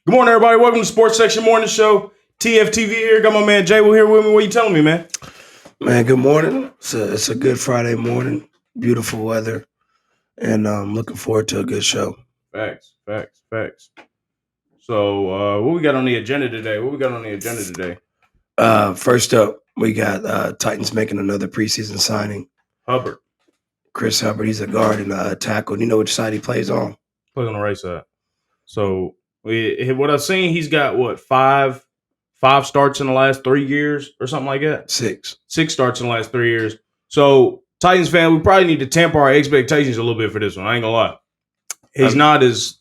Good morning, everybody. Welcome to Sports Section Morning Show. TFTV here. Got my man JWill here with me. What you telling me, man? Man, good morning. It's a good Friday morning. Beautiful weather. And I'm looking forward to a good show. Facts. So, what we got on the agenda today? First up, we got Titans making another preseason signing. Hubbard. Chris Hubbard, he's a guard and a tackle. Do you know which side he plays on? Plays on the right side. So, what I've seen, he's got, five starts in the last 3 years or something like that? Six starts in the last 3 years. So, Titans fan, we probably need to temper our expectations a little bit for this one. I ain't gonna lie. He's not as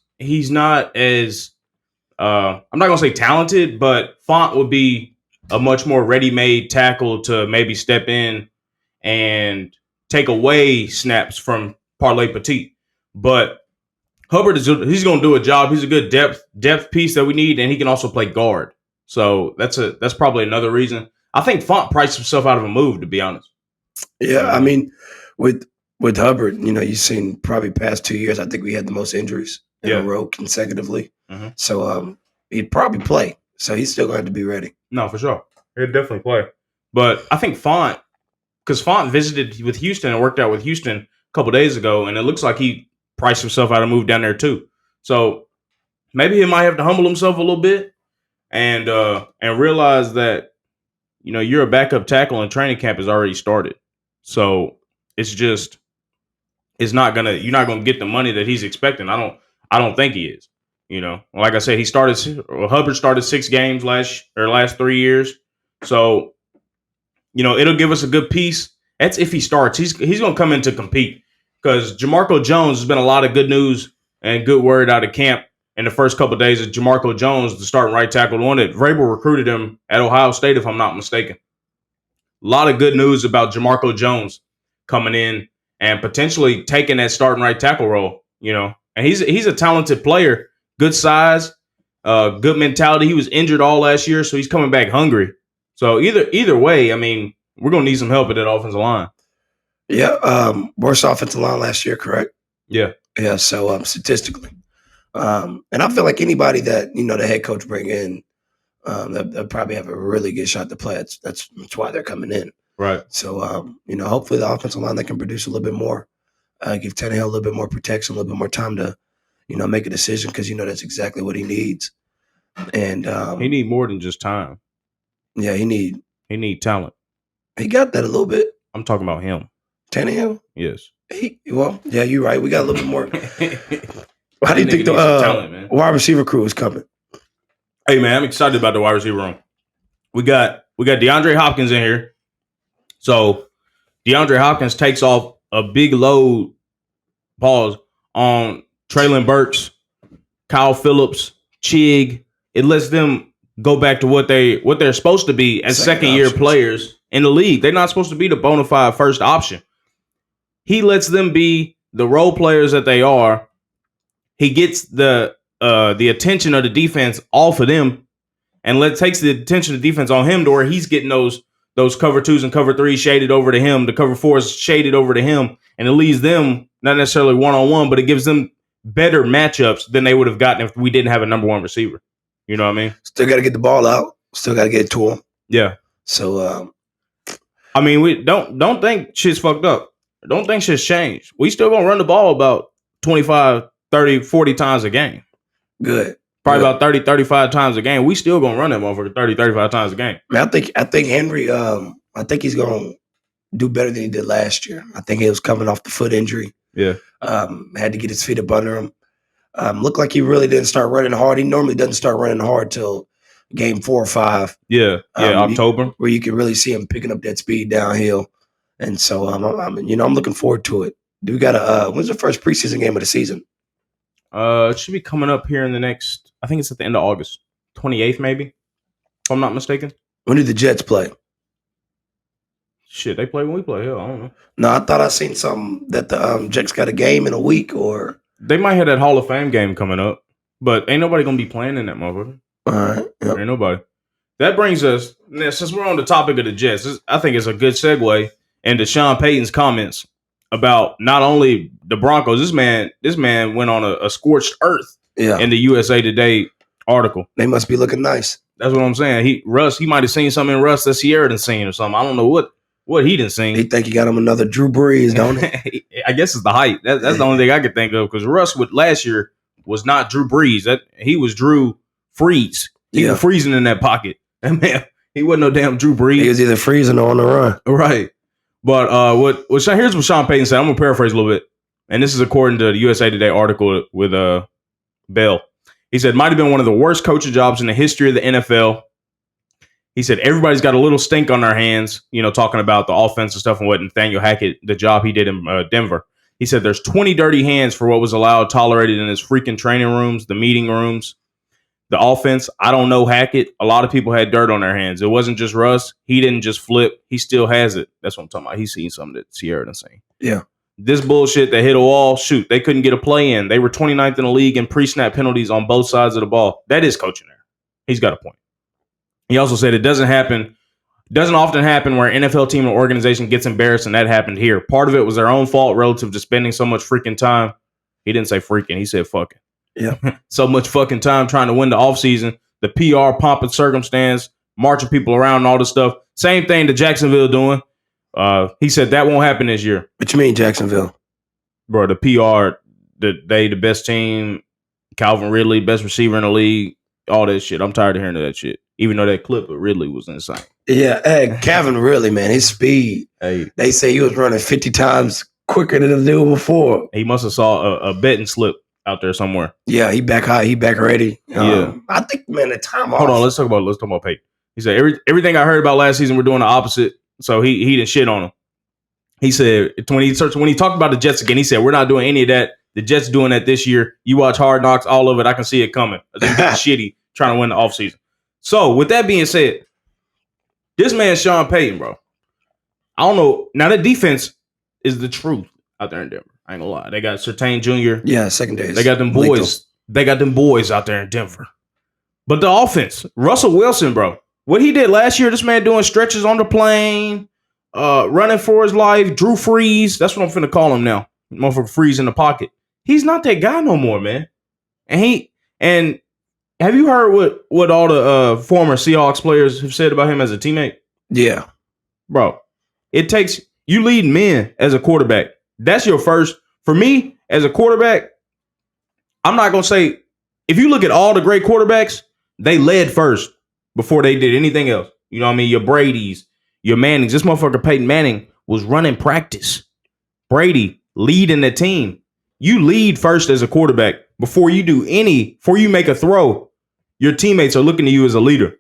I'm not gonna say talented, but Font would be a much more ready-made tackle to maybe step in and take away snaps from Parlay Petit. But Hubbard he's gonna do a job. He's a good depth piece that we need, and he can also play guard. So that's probably another reason. I think Font priced himself out of a move, to be honest. Yeah, I mean, with Hubbard, you've seen probably past 2 years, I think we had the most injuries in a row consecutively. Mm-hmm. So he'd probably play. So he's still going to have to be ready. No, for sure. He'd definitely play. But I think Font, because Font visited with Houston and worked out with Houston a couple days ago, and it looks like he priced himself out of move down there too. So maybe he might have to humble himself a little bit and realize that, you're a backup tackle and training camp has already started. So you're not gonna get the money that he's expecting. I don't think he is. Like I said, Hubbard started 6 games last 3 years. So, it'll give us a good piece. That's if he starts. He's gonna come in to compete because Jamarco Jones has been a lot of good news and good word out of camp in the first couple of days of Jamarco Jones, the starting right tackle, the one that Vrabel recruited him at Ohio State, if I'm not mistaken. A lot of good news about Jamarco Jones coming in and potentially taking that starting right tackle role, and he's a talented player, good size, good mentality. He was injured all last year, so he's coming back hungry. So either way, I mean, we're gonna need some help at that offensive line. Yeah, worst offensive line last year, correct? Yeah. So statistically, and I feel like anybody that the head coach bring in, they'll probably have a really good shot to play. That's why they're coming in. Right. So, hopefully the offensive line, they can produce a little bit more, give Tannehill a little bit more protection, a little bit more time to, make a decision because, that's exactly what he needs. And he need more than just time. Yeah, he need talent. He got that a little bit. I'm talking about him. Tannehill? Yes. Yeah, you're right. We got a little bit more. How do you think the talent, wide receiver crew is coming? Hey, man, I'm excited about the wide receiver room. We got DeAndre Hopkins in here. So DeAndre Hopkins takes off a big load, on Traylon Burks, Kyle Phillips, Chig. It lets them go back to what they're supposed to be as second-year players in the league. They're not supposed to be the bona fide first option. He lets them be the role players that they are. He gets the attention of the defense off of them and takes the attention of the defense on him to where he's getting those cover 2s and cover 3s shaded over to him, the cover 4s shaded over to him, and it leaves them not necessarily one-on-one, but it gives them better matchups than they would have gotten if we didn't have a number 1 receiver. You know what I mean? Still got to get the ball out. Still got to get it to him. Yeah. So, I mean, we don't think shit's fucked up. Don't think shit's changed. We still going to run the ball about 25, 30, 40 times a game. Good. Probably about 30, 35 times a game. We still going to run that motherfucker 30, 35 times a game. Man, I think Henry, I think he's going to do better than he did last year. I think he was coming off the foot injury. Yeah. Had to get his feet up under him. Looked like he really didn't start running hard. He normally doesn't start running hard till game 4 or 5. Yeah. October. Where you can really see him picking up that speed downhill. And so, I'm looking forward to it. We got when's the first preseason game of the season? It should be coming up here in the next, I think it's at the end of August. 28th, maybe, if I'm not mistaken. When did the Jets play? Shit, they play when we play. Hell, I don't know. No, I thought I seen something that the Jets got a game in a week, or they might have that Hall of Fame game coming up, but ain't nobody gonna be playing in that motherfucker. All right, yep. Ain't nobody. That brings us, since we're on the topic of the Jets, I think it's a good segue into Sean Payton's comments about not only the Broncos. This man went on a scorched earth in the USA Today article. They must be looking nice. That's what I'm saying. He might have seen something in Russ that Sierra done seen or something. I don't know what he done seen. He think he got him another Drew Brees, don't he? I guess it's the height. That's the only thing I could think of, because Russ last year was not Drew Brees. He was Drew Freeze. He was freezing in that pocket. That man, he wasn't no damn Drew Brees. He was either freezing or on the run. Right. But here's what Sean Payton said. I'm gonna paraphrase a little bit, and this is according to the USA Today article with Bell. He said, might have been one of the worst coaching jobs in the history of the NFL. He said, everybody's got a little stink on their hands, talking about the offensive stuff and what Nathaniel Hackett, the job he did in Denver. He said there's 20 dirty hands for what was tolerated in his freaking training rooms, the meeting rooms, the offense. I don't know Hackett. A lot of people had dirt on their hands. It wasn't just Russ. He didn't just flip. He still has it. That's what I'm talking about. He's seen something that Sierra done seen. Yeah. This bullshit that hit a wall, shoot, they couldn't get a play in. They were 29th in the league in pre-snap penalties on both sides of the ball. That is coaching there. He's got a point. He also said it doesn't often happen where an NFL team or organization gets embarrassed, and that happened here. Part of it was their own fault relative to spending so much freaking time. He didn't say freaking, he said fucking. Yeah. So much fucking time trying to win the offseason, the PR, pomp and circumstance, marching people around and all this stuff. Same thing to Jacksonville doing. He said that won't happen this year. What you mean, Jacksonville? Bro, the PR, the best team, Calvin Ridley, best receiver in the league, all that shit. I'm tired of hearing that shit. Even though that clip of Ridley was insane. Yeah, hey, Calvin Ridley, man, his speed. Hey, they say he was running 50 times quicker than the dude before. He must have saw a betting slip out there somewhere. Yeah, he back high, he back ready. Yeah, I think, man, the time. Hold on, let's talk about Payton. He said everything I heard about last season, we're doing the opposite. So he didn't shit on him. He said when he talked about the Jets again, he said we're not doing any of that. The Jets doing that this year. You watch Hard Knocks, all of it. I can see it coming. They're shitty trying to win the offseason. So with that being said, this man Sean Payton, bro. I don't know. Now that defense is the truth out there in Denver. I ain't gonna lie. They got Surtain Jr. Yeah, secondary. They got them boys. Lethal. They got them boys out there in Denver. But the offense, Russell Wilson, bro. What he did last year, this man doing stretches on the plane, running for his life, Drew Freeze. That's what I'm finna call him now. Motherfucker Freeze in the pocket. He's not that guy no more, man. And have you heard what all the former Seahawks players have said about him as a teammate? Yeah. Bro, it takes you lead men as a quarterback. That's your first. For me, as a quarterback, I'm not going to say, if you look at all the great quarterbacks, they led first before they did anything else. You know what I mean? Your Brady's, your Mannings. This motherfucker Peyton Manning was running practice. Brady leading the team. You lead first as a quarterback before you make a throw. Your teammates are looking to you as a leader.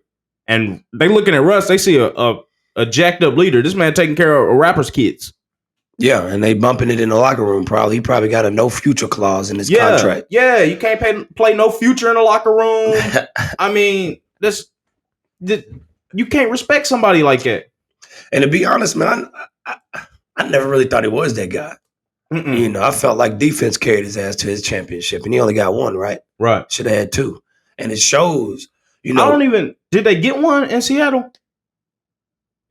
And they looking at Russ, they see a jacked up leader. This man taking care of a rapper's kids. Yeah, and they bumping it in the locker room probably. He probably got a no future clause in his contract. Yeah, you can't play no future in the locker room. I mean, you can't respect somebody like that. And to be honest, man, I never really thought he was that guy. Mm-mm. You know, I felt like defense carried his ass to his championship, and he only got one, right? Right. Should have had two. And it shows, you know. Did they get one in Seattle?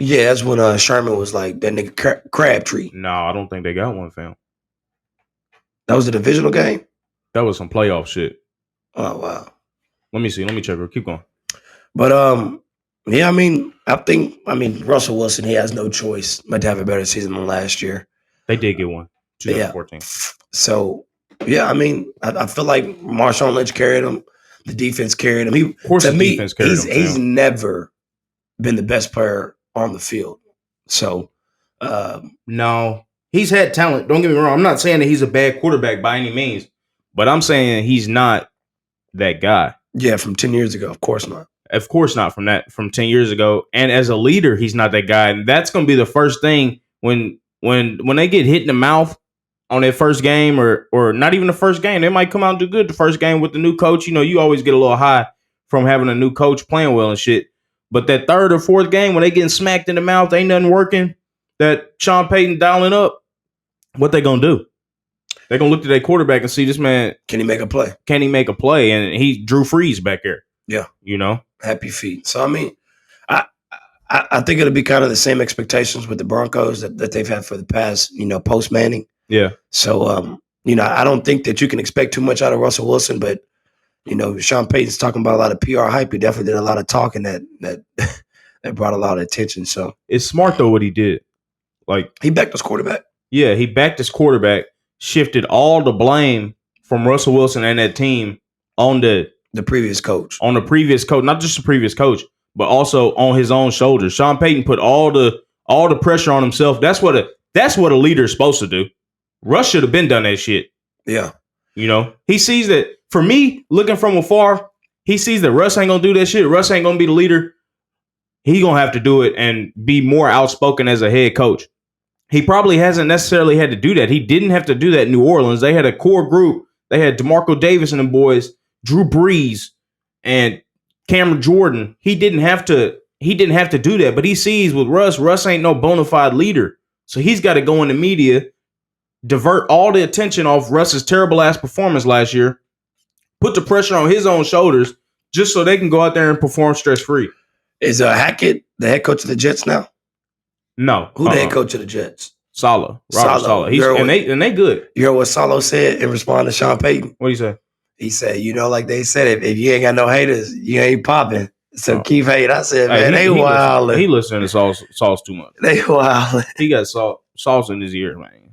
Yeah, that's when Sherman was like, that nigga Crabtree. No, I don't think they got one, fam. That was a divisional game? That was some playoff shit. Oh, wow. Let me see. Let me check. Keep going. But, yeah, I mean, Russell Wilson, he has no choice but to have a better season than last year. They did get one. 2014. Yeah. So, yeah, I mean, I feel like Marshawn Lynch carried him. The defense carried him. Of course, the defense carried him. He's never been the best player on the field. So, no, he's had talent. Don't get me wrong. I'm not saying that he's a bad quarterback by any means, but I'm saying he's not that guy. Yeah, from 10 years ago, of course not. Of course not from 10 years ago. And as a leader, he's not that guy. And that's going to be the first thing when they get hit in the mouth on their first game or not even the first game. They might come out and do good the first game with the new coach. You know, you always get a little high from having a new coach playing well and shit. But that third or fourth game when they getting smacked in the mouth, ain't nothing working, that Sean Payton dialing up, what they going to do? They're going to look to their quarterback and see this man. Can he make a play? Can he make a play? And he Drew Freeze back there. Yeah. You know? Happy feet. So, I mean, I think it'll be kind of the same expectations with the Broncos that they've had for the past, you know, post Manning. Yeah. So, you know, I don't think that you can expect too much out of Russell Wilson, but Sean Payton's talking about a lot of PR hype. He definitely did a lot of talking that brought a lot of attention. So it's smart though what he did. Like he backed his quarterback. Yeah, he backed his quarterback, shifted all the blame from Russell Wilson and that team on the previous coach. On the previous coach, not just the previous coach, but also on his own shoulders. Sean Payton put all the pressure on himself. That's what a leader is supposed to do. Russ should have been done that shit. Yeah. He sees that, for me, looking from afar, he sees that Russ ain't gonna do that shit. Russ ain't gonna be the leader. He gonna have to do it and be more outspoken as a head coach. He probably hasn't necessarily had to do that. He didn't have to do that in New Orleans. They had a core group. They had DeMarco Davis and them boys, Drew Brees, and Cameron Jordan. He didn't have to do that. But he sees with Russ ain't no bona fide leader. So he's got to go in the media, divert all the attention off Russ's terrible ass performance last year, put the pressure on his own shoulders, just so they can go out there and perform stress free. Is Hackett the head coach of the Jets now? No. Who the head coach of the Jets? Saleh. Robert Saleh. And they good. You heard what Saleh said in response to Sean Payton? What did he say? He said, like they said, if you ain't got no haters, you ain't popping. So keep hating. I said, man, they wildin'. He listening to sauce too much. They wildin'. He got sauce in his ear, man.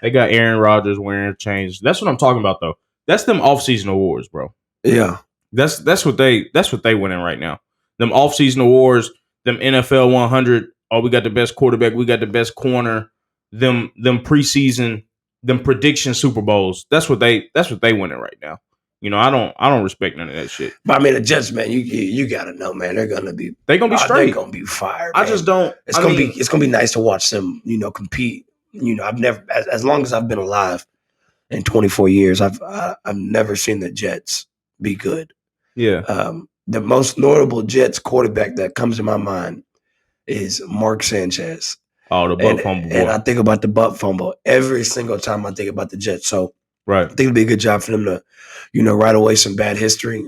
They got Aaron Rodgers wearing chains. That's what I'm talking about, though. That's them off-season awards, bro. Yeah. That's what they winning right now. Them off-season awards, them NFL 100. Oh, we got the best quarterback. We got the best corner. Them preseason, them prediction Super Bowls. That's what they winning right now. I don't respect none of that shit. But I mean, the Jets, man, you gotta know, man, they're gonna be straight. They're gonna be fired. Man. I just don't. It's gonna be nice to watch them, compete. I've never, as long as I've been alive, in 24 years, I've never seen the Jets be good. Yeah. The most notable Jets quarterback that comes to my mind is Mark Sanchez. Oh, the butt fumble. And I think about the butt fumble every single time I think about the Jets. So right. I think it'd be a good job for them to, write away some bad history.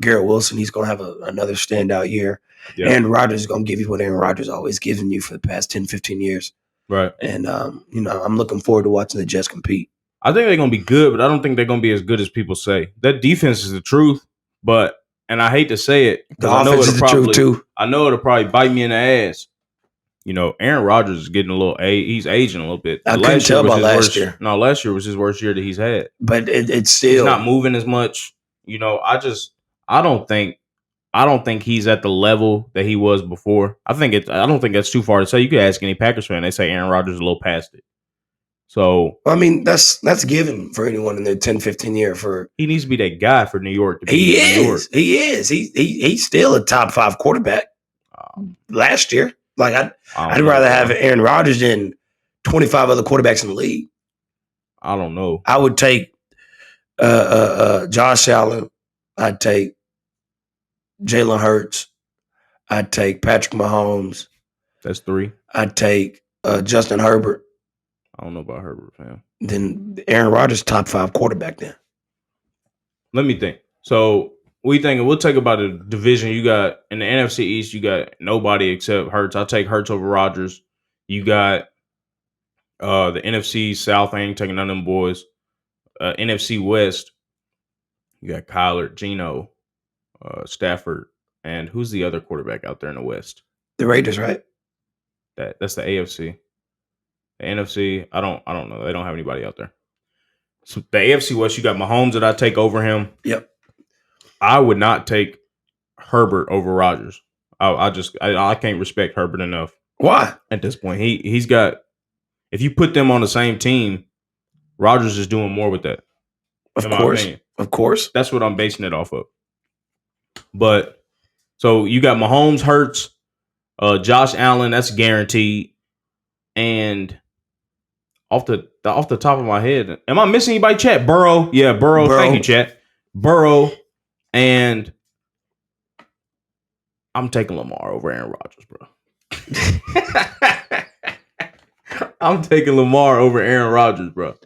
Garrett Wilson, he's going to have another standout year. Yeah. Aaron Rodgers is going to give you what Aaron Rodgers always given you for the past 10, 15 years. Right. And, I'm looking forward to watching the Jets compete. I think they're going to be good, but I don't think they're going to be as good as people say. That defense is the truth, and I hate to say it. The offense is the truth, too. I know it'll probably bite me in the ass. Aaron Rodgers is getting he's aging a little bit. I couldn't tell about last year. No, last year was his worst year that he's had. But it's still. He's not moving as much. I don't think he's at the level that he was before. I don't think that's too far to say. You could ask any Packers fan. They say Aaron Rodgers is a little past it. So. I mean, that's given for anyone in their 10, 15 year for. He needs to be that guy for New York. He is. He's still a top 5 quarterback last year. Like I'd rather have Aaron Rodgers than 25 other quarterbacks in the league. I don't know. I would take Josh Allen. I'd take Jalen Hurts. I'd take Patrick Mahomes. That's 3. I'd take Justin Herbert. I don't know about Herbert, fam. Then Aaron Rodgers, top 5 quarterback then. Let me think. So we'll take about a division. You got in the NFC East, you got nobody except Hurts. I'll take Hurts over Rodgers. You got the NFC South. I ain't taking none of them boys. NFC West, you got Kyler, Geno, Stafford, and who's the other quarterback out there in the West? The Raiders, right? That's the AFC. The NFC, I don't know. They don't have anybody out there. So the AFC West, you got Mahomes that I take over him. Yep. I would not take Herbert over Rodgers. I can't respect Herbert enough. Why? At this point, he's got. If you put them on the same team, Rodgers is doing more with that. Of course. That's what I'm basing it off of. But so you got Mahomes, Hurts, Josh Allen. That's guaranteed. And off the top of my head, am I missing anybody? Chat Burrow. Yeah, Burrow. Thank you, chat. Burrow. And I'm taking Lamar over Aaron Rodgers, bro. I'm taking Lamar over Aaron Rodgers, bro.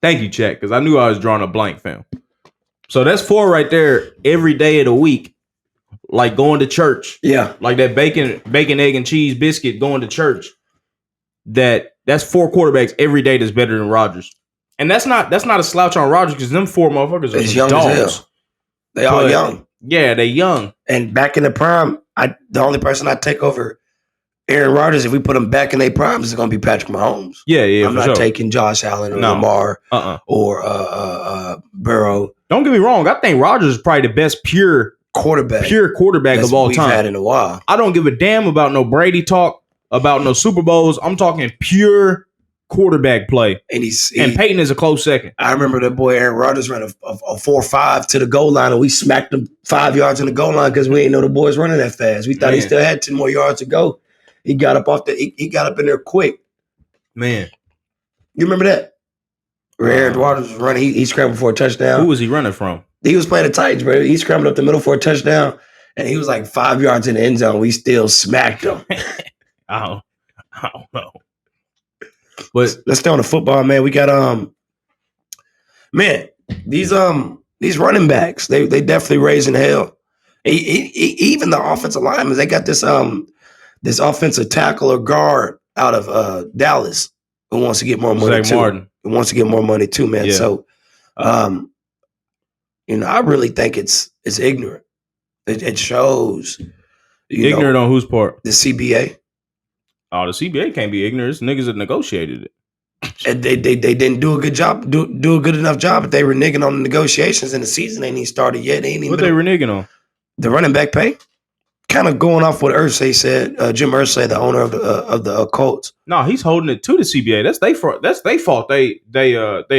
Thank you, chat, because I knew I was drawing a blank, fam. So that's 4 right there every day of the week. Like going to church. Yeah. Like that bacon, egg, and cheese biscuit going to church. That's 4 quarterbacks every day that's better than Rodgers. And that's not a slouch on Rodgers because them 4 motherfuckers are young dogs. as hell. They all young. Yeah, they young. And back in the prime, the only person I take over Aaron Rodgers, if we put them back in their primes, is going to be Patrick Mahomes. Yeah. I'm not taking Josh Allen or Lamar or Burrow. Don't get me wrong. I think Rodgers is probably the best pure quarterback of all time. We've had in a while. I don't give a damn about no Brady talk, about no Super Bowls. I'm talking pure quarterback play. And Payton is a close second. I remember that boy Aaron Rodgers ran a 4.5 to the goal line, and we smacked him 5 yards in the goal line because we didn't know the boys running that fast. We thought he still had 10 more yards to go. He got up he got up in there quick. Man. You remember that? Where Aaron Rodgers was running, he scrambled for a touchdown. Who was he running from? He was playing the Titans, bro. He scrambled up the middle for a touchdown, and he was like 5 yards in the end zone. We still smacked him. I don't know. But let's stay on the football, man. We got these running backs, they definitely raising hell. Even the offensive linemen, they got this offensive tackle or guard out of Dallas who wants to get more money too. Martin. Who wants to get more money too, man. Yeah. So I really think it's ignorant. It shows ignorant on whose part? The CBA. Oh, the CBA can't be ignorant. It's niggas that negotiated it. And they didn't do a good job, do a good enough job. But they were nigging on the negotiations, and the season ain't even started yet. What they were nigging on? The running back pay. Kind of going off what Irsay said, Jim Irsay, the owner of the Colts. No, he's holding it to the CBA. That's their fault. They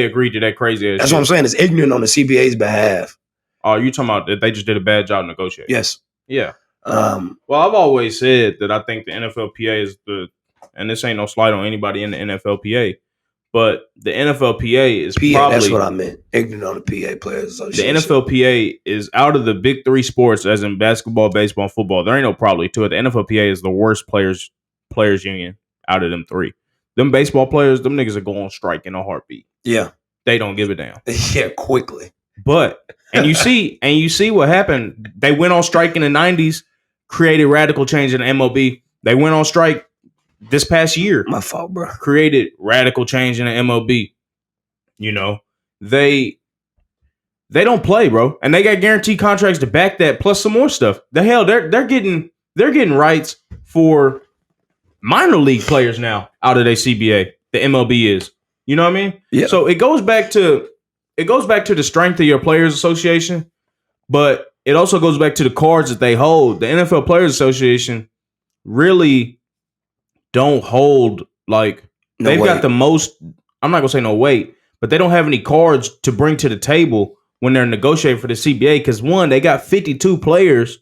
agreed to that crazy ass. That's shit. What I'm saying. It's ignorant on the CBA's behalf. Oh, you talking about that they just did a bad job negotiating? Yes. Yeah. Well, I've always said that I think the NFLPA is and this ain't no slight on anybody in the NFLPA, but the NFLPA is PA, probably. That's what I meant. Ignorant on the PA Players Association. The NFLPA is out of the big three sports, as in basketball, baseball, and football. There ain't no probably to it. The NFLPA is the worst players union out of them three. Them baseball players, them niggas are going on strike in a heartbeat. Yeah. They don't give a damn. Yeah, quickly. But and you see what happened. They went on strike in the 90s, created radical change in the MLB. They went on strike this past year. My fault, bro. Created radical change in the MLB. They don't play, bro, and they got guaranteed contracts to back that, plus some more stuff. The hell, they're getting rights for minor league players now out of their CBA. The MLB is, you know what I mean? Yeah. So it goes back to the strength of your players association, but it also goes back to the cards that they hold. The NFL Players Association really don't hold they've got the most. I'm not gonna say no weight, but they don't have any cards to bring to the table when they're negotiating for the CBA. Because one, they got 52 players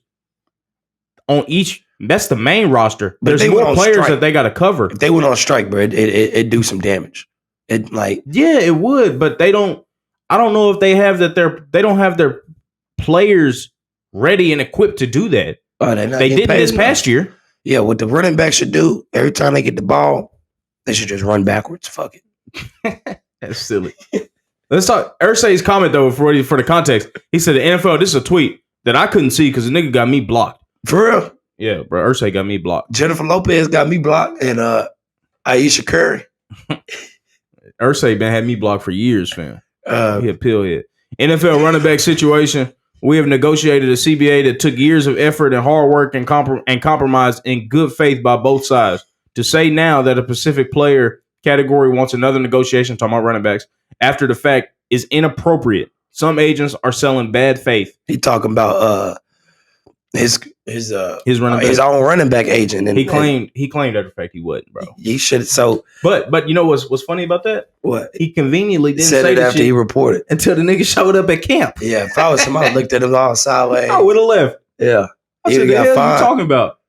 on each. That's the main roster. But there's more players that they got to cover. If they went on strike, bro, it do some damage. It would, but they don't. I don't know if they have that. They don't have their players ready and equipped to do that. They did this past year. Yeah, what the running back should do every time they get the ball, they should just run backwards. Fuck it. That's silly. Let's talk. Irsay's comment though for the context. He said the NFL. This is a tweet that I couldn't see because the nigga got me blocked. For real? Yeah, bro. Irsay got me blocked. Jennifer Lopez got me blocked, and Aisha Curry. Irsay had me blocked for years, fam. He a pill head. NFL running back situation. We have negotiated a CBA that took years of effort and hard work and compromise in good faith by both sides. To say now that a Pacific player category wants another negotiation, talking about running backs, after the fact is inappropriate. Some agents are selling bad faith. He talking about his running back. His own running back agent, and he claimed that the fact he wasn't, bro. He should. So, but you know what's funny about that? What he conveniently didn't said say it after he reported until the nigga showed up at camp. Yeah, if I was him, I would looked at him all sideways. I would have left. Yeah, I said, "The hell are you talking about?"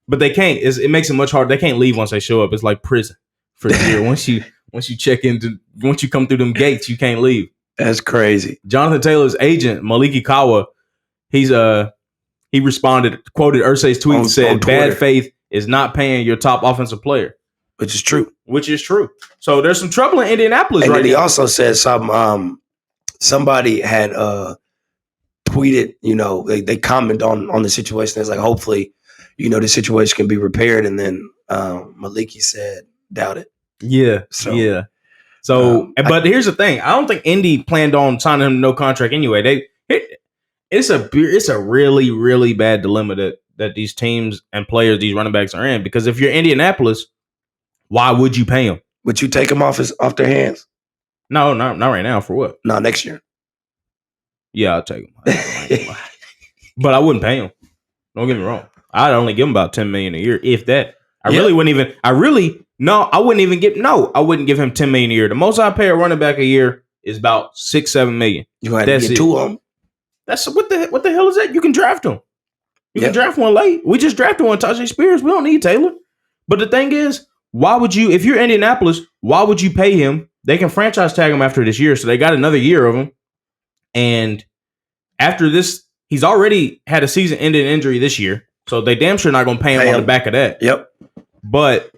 But they can't. It makes it much harder. They can't leave once they show up. It's like prison for a year. Once you come through them gates, you can't leave. That's crazy. Jonathan Taylor's agent, Maliki Kawa, he responded, quoted Irsay's tweet and said, "Bad faith is not paying your top offensive player," which is true. So there's some trouble in Indianapolis and right now. He also said somebody had tweeted, they comment on the situation. It's like, hopefully, the situation can be repaired. And then Maliki said, doubt it. Yeah. So, but here's the thing. I don't think Indy planned on signing him to no contract anyway. it's a really, really bad dilemma that these teams and players, these running backs are in. Because if you're Indianapolis, why would you pay them? Would you take them off their hands? No, not right now. For what? No, next year. Yeah, I'll take them. But I wouldn't pay them. Don't get me wrong. I'd only give them about $10 million a year, if that. I wouldn't even give him $10 million a year. The most I pay a running back a year is about $6-7 million. You had to get two of them. That's what the hell is that? You can draft them. You can draft one late. We just drafted one, Tajay Spears. We don't need Taylor. But the thing is, why would you, if you're Indianapolis, why would you pay him? They can franchise tag him after this year, so they got another year of him. And after this, he's already had a season-ending injury this year, so they damn sure not going to pay him on the back of that. Yep. But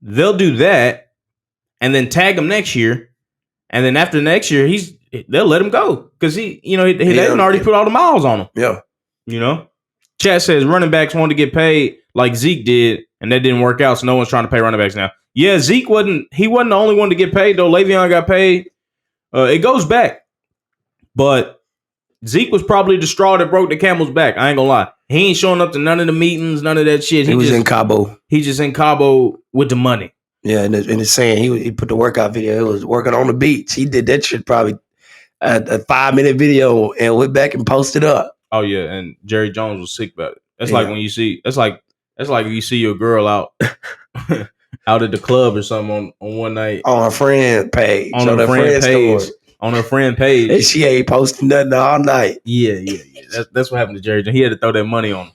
they'll do that and then tag him next year, and then after next year, they'll let him go because they didn't already put all the miles on him. Yeah. Chat says running backs wanted to get paid like Zeke did, and that didn't work out, so no one's trying to pay running backs now. Yeah, Zeke wasn't the only one to get paid, though. Le'Veon got paid. It goes back. But Zeke was probably the straw that broke the camel's back. I ain't gonna lie. He ain't showing up to none of the meetings, none of that shit. He was in Cabo. He just in Cabo with the money. Yeah, and it's saying he put the workout video. He was working on the beach. He did that shit probably a 5-minute video and went back and posted up. Oh yeah, and Jerry Jones was sick about it. That's like when you see that's like you see your girl out out at the club or something on one night on her friend page. On her friend page. On her friend page. And she ain't posting nothing all night. Yeah. That's what happened to Jerry Jones. He had to throw that money on him.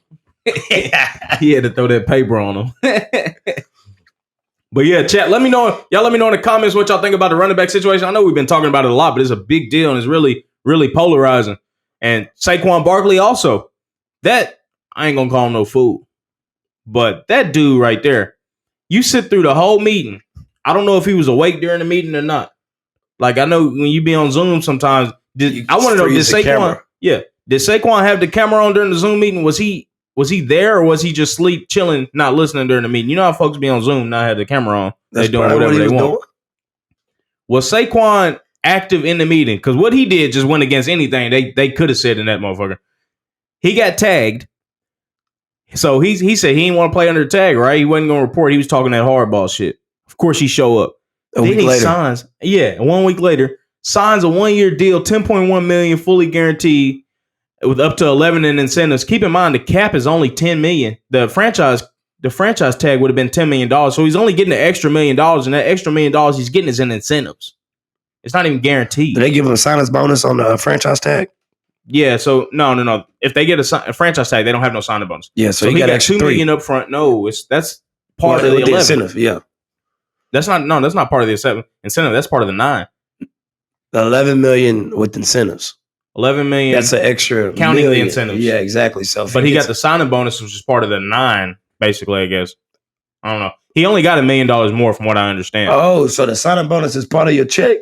He had to throw that paper on him. But yeah, chat, let me know. Y'all let me know in the comments what y'all think about the running back situation. I know we've been talking about it a lot, but it's a big deal and it's really, really polarizing. And Saquon Barkley also. That, I ain't gonna call him no fool. But that dude right there, you sit through the whole meeting. I don't know if he was awake during the meeting or not. Like, I know when you be on Zoom sometimes, I want to know, did Saquon have the camera on during the Zoom meeting? Was he there or was he just chilling, not listening during the meeting? You know how folks be on Zoom, not have the camera on. They doing whatever they want. Was Saquon active in the meeting? Because what he did just went against anything they could have said in that motherfucker. He got tagged. So he said he didn't want to play under the tag, right? He wasn't going to report. He was talking that hardball shit. Of course, he show up. A week later. 1 week later, signs a 1-year deal, $10.1 million, fully guaranteed, with up to 11 in incentives. Keep in mind, the cap is only $10 million. The franchise tag would have been $10 million. So he's only getting an extra $1 million, and that extra $1 million he's getting is in incentives. It's not even guaranteed. Do they give him a sign-us bonus on the franchise tag? Yeah, so no. If they get a franchise tag, they don't have no sign-up bonus. Yeah, so he got extra $2 million up front. No, that's part of the 11. Incentive. Yeah. That's not part of the incentive. That's part of the 9. The $11 million with incentives. $11 million. That's an extra counting million. The incentives. Yeah, exactly. So, but he got the signing bonus, which is part of the 9, basically. I guess. I don't know. He only got $1 million more, from what I understand. Oh, so the signing bonus is part of your check?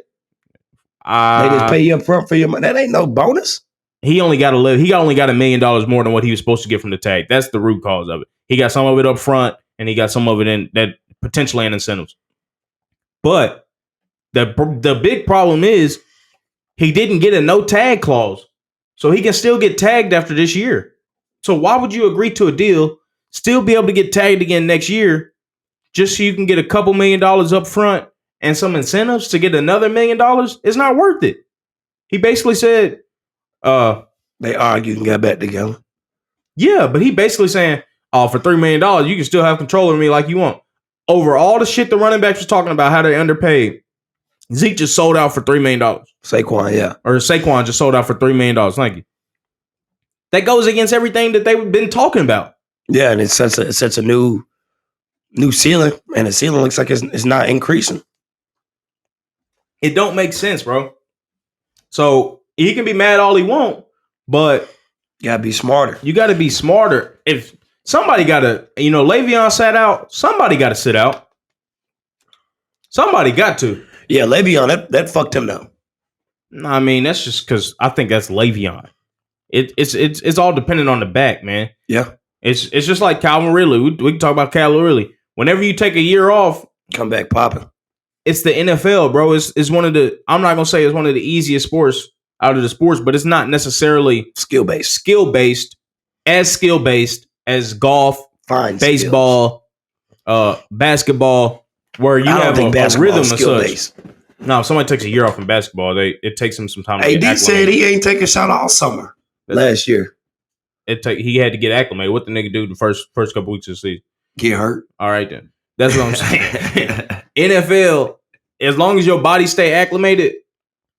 They just pay you up front for your money. That ain't no bonus. He only got $1 million more than what he was supposed to get from the tag. That's the root cause of it. He got some of it up front, and he got some of it in that potentially in incentives. But the big problem is he didn't get a no tag clause. So he can still get tagged after this year. So why would you agree to a deal, still be able to get tagged again next year, just so you can get a couple $1 million up front and some incentives to get another $1 million? It's not worth it. He basically said, they argued and got back together. Yeah, but he basically saying, for $3 million, you can still have control of me like you want. Over all the shit the running backs was talking about, how they underpaid, Zeke just sold out for $3 million. Saquon, yeah. Or Saquon just sold out for $3 million. Thank you. That goes against everything that they've been talking about. Yeah, and it sets a new ceiling, and the ceiling looks like it's not increasing. It don't make sense, bro. So he can be mad all he want, but you gotta be smarter. You gotta be smarter. If somebody gotta, Le'Veon sat out, somebody gotta sit out. Somebody got to. Yeah, Le'Veon, that fucked him though. I mean, that's just because I think that's Le'Veon. It's all dependent on the back, man. Yeah. It's just like Calvin Ridley. We can talk about Calvin Ridley. Whenever you take a year off, come back popping. It's the NFL, bro. It's one of the, I'm not gonna say it's one of the easiest sports out of the sports, but it's not necessarily skill based as golf, fine baseball, basketball, where you have a rhythm and such. No, if somebody takes a year off in basketball, it takes him some time to get acclimated. Said he ain't taking a shot all summer last year. He had to get acclimated. What the nigga do the first couple weeks of the season? Get hurt. All right, then. That's what I'm saying. NFL, as long as your body stay acclimated,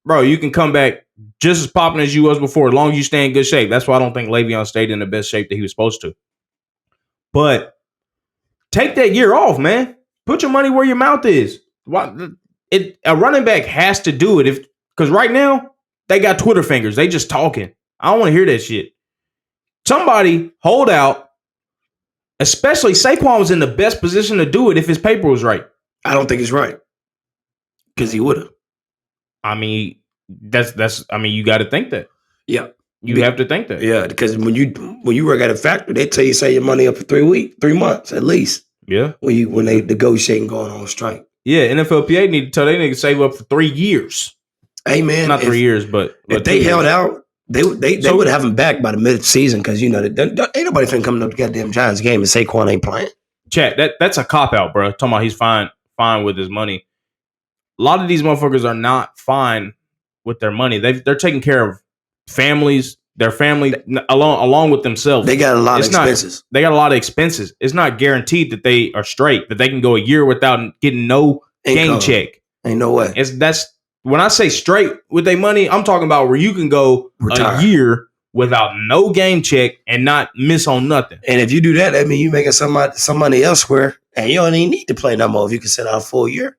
bro, you can come back just as popping as you was before, as long as you stay in good shape. That's why I don't think Le'Veon stayed in the best shape that he was supposed to. But take that year off, man. Put your money where your mouth is. A running back has to do it because right now they got Twitter fingers. They just talking. I don't want to hear that shit. Somebody hold out. Especially Saquon was in the best position to do it if his paper was right. I don't think it's right because he would have. I mean, that's. I mean, you got to think that. Yeah, you have to think that. Yeah, because when you work at a factory, they tell you save your money up for 3 months at least. Yeah, when they negotiating going on strike. Yeah, NFLPA need to tell they niggas save up for 3 years. Hey man, not 3 years, but if they held out. They would have him back by the mid-season because, ain't nobody finna come to the goddamn Giants game and Saquon ain't playing. Chat, that's a cop-out, bro. Talking about he's fine with his money. A lot of these motherfuckers are not fine with their money. They're taking care of families, their family, along with themselves. They got a lot of expenses. They got a lot of expenses. It's not guaranteed that they are straight, that they can go a year without getting no game check. Ain't no way. When I say straight with their money, I'm talking about where you can go a year without no game check and not miss on nothing. And if you do that means you're making some money elsewhere, and you don't even need to play no more if you can sit out a full year.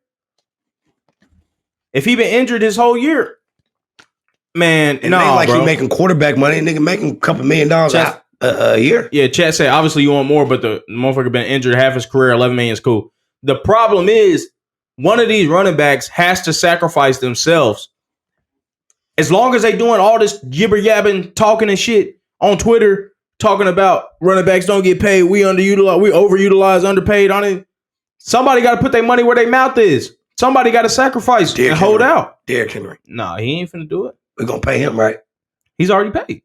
If he been injured his whole year, man, it ain't like he making quarterback money. Nigga making a couple $1 million a year. Yeah, Chad said obviously you want more, but the motherfucker been injured half his career. 11 million is cool. The problem is, one of these running backs has to sacrifice themselves. As long as they doing all this gibber yabbing, talking and shit on Twitter, talking about running backs don't get paid, we underutilized, we overutilized, underpaid on it. Somebody got to put their money where their mouth is. Somebody got to sacrifice and hold out. Derrick Henry. Nah, he ain't finna do it. We're gonna pay him, right? He's already paid.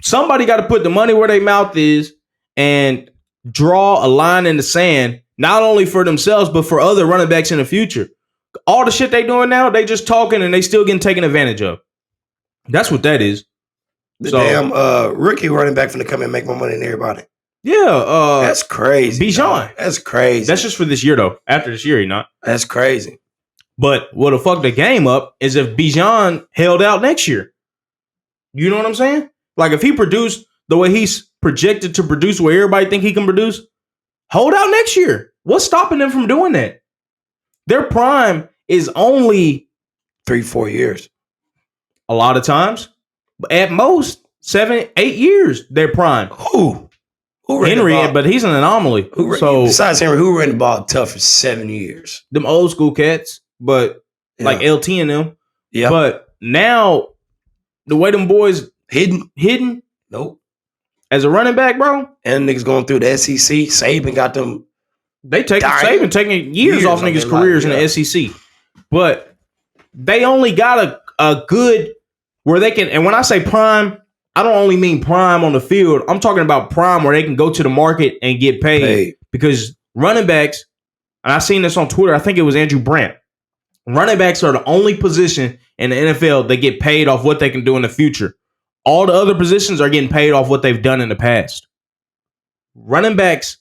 Somebody got to put the money where their mouth is and draw a line in the sand. Not only for themselves, but for other running backs in the future. All the shit they doing now, they just talking and they still getting taken advantage of. That's what that is. Damn rookie running back finna come and make more money than everybody. Yeah. That's crazy. Bijan. That's crazy. That's just for this year, though. After this year, not. That's crazy. But what'll fuck the game up is if Bijan held out next year. You know what I'm saying? Like if he produced the way he's projected to produce, where everybody think he can produce, hold out next year. What's stopping them from doing that? Their prime is only 3-4 years. A lot of times. At most, 7-8 years, their prime. Who Henry, but he's an anomaly. Besides Henry, who ran the ball tough for 7 years? Them old school cats, but like LT and them. Yeah. But now, the way them boys hidden. Nope. As a running back, bro. And niggas going through the SEC. Saban got them. Saban taking years off niggas' careers in the SEC. But they only got a good where they can, and when I say prime, I don't only mean prime on the field. I'm talking about prime where they can go to the market and get paid. Because running backs, and I seen this on Twitter, I think it was Andrew Brandt. Running backs are the only position in the NFL that get paid off what they can do in the future. All the other positions are getting paid off what they've done in the past. Running backs,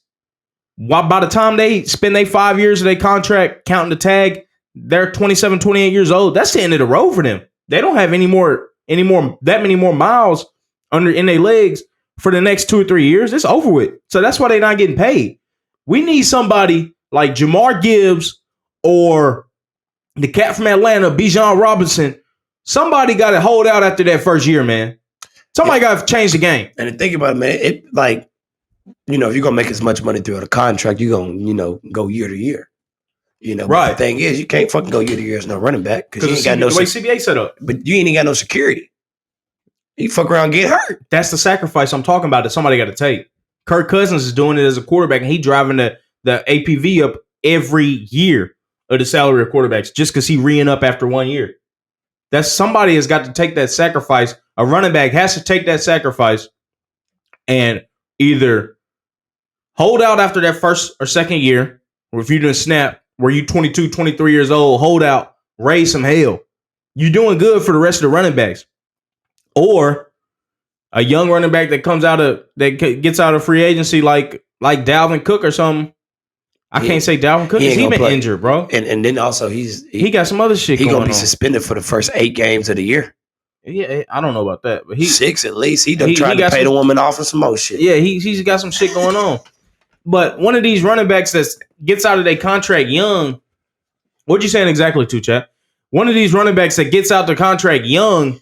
by the time they spend their 5 years of their contract counting the tag, they're 27, 28 years old. That's the end of the road for them. They don't have that many more miles in their legs for the next 2 or 3 years. It's over with. So that's why they're not getting paid. We need somebody like Jamar Gibbs or the cat from Atlanta, Bijan Robinson. Somebody got to hold out after that first year, man. Somebody got to change the game. And to think about it, man, if you're going to make as much money throughout a contract, you're going to, go year to year. Right. But the thing is, you can't fucking go year to year as no running back because you ain't got no the way CBA set up. But you ain't got no security. You fuck around and get hurt. That's the sacrifice I'm talking about that somebody got to take. Kirk Cousins is doing it as a quarterback, and he driving the APV up every year of the salary of quarterbacks just because he re-ing up after 1 year. that somebody has got to take that sacrifice. A running back has to take that sacrifice and either hold out after that first or second year, or if you didn't snap, were you 22, 23 years old, hold out, raise some hell. You're doing good for the rest of the running backs. Or a young running back that gets out of free agency like Dalvin Cook or something. I can't say Dalvin Cook because he's been injured, bro. And then also he got some other shit going on. He's going to be suspended for the first 8 games of the year. Yeah, I don't know about that. But 6 at least. He done tried to pay the woman off and some more shit. Yeah, he's got some shit going on. But one of these running backs that gets out of their contract young, what you saying exactly to, chat? One of these running backs that gets out the contract young,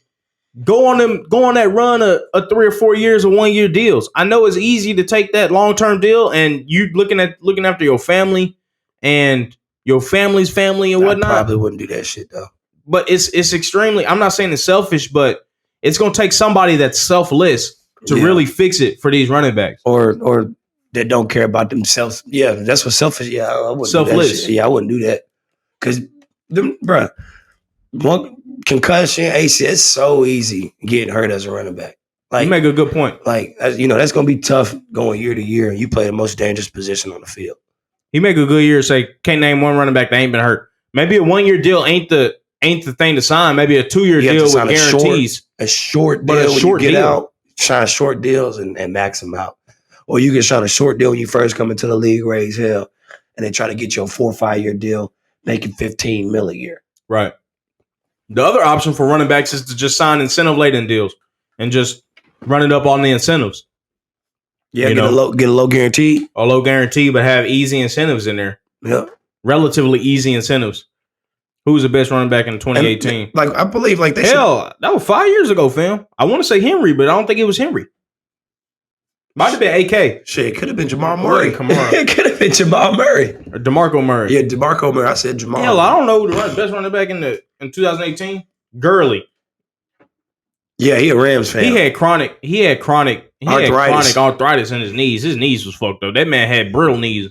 go on that run of 3 or 4 years of 1 year deals. I know it's easy to take that long-term deal and you looking after your family and your family's family and whatnot. I probably wouldn't do that shit though. But it's extremely, I'm not saying it's selfish, but it's going to take somebody that's selfless to really fix it for these running backs. Or that don't care about themselves. Yeah, that's what selfish. Yeah, I wouldn't selfless. Do that shit. Yeah, I wouldn't do that. Because, bro, one concussion, AC, it's so easy getting hurt as a running back. Like, you make a good point. Like, that's going to be tough going year to year, and you play the most dangerous position on the field. He make a good year. Say, can't name one running back that ain't been hurt. Maybe a 1 year deal ain't the thing to sign. Maybe a 2 year deal with guarantees. A short deal. But a short deal. Out, sign short deals and max them out. Or you can sign a short deal when you first come into the league, raise hell, and then try to get you a 4 or 5 year deal, making $15 million a year. Right. The other option for running backs is to just sign incentive laden deals and just run it up on the incentives. Yeah, get a low guarantee. A low guarantee, but have easy incentives in there. Yeah. Relatively easy incentives. Who's the best running back in 2018? And, I believe that was 5 years ago, fam. I want to say Henry, but I don't think it was Henry. Might have been AK. Shit, it could have been Jamal Murray. Come on. It could have been Jamal Murray. Or DeMarco Murray. Yeah, DeMarco Murray. I said Jamal. Hell, I don't know who the best running back in 2018. Gurley. Yeah, he a Rams fan. He had chronic arthritis in his knees. His knees was fucked up. That man had brittle knees.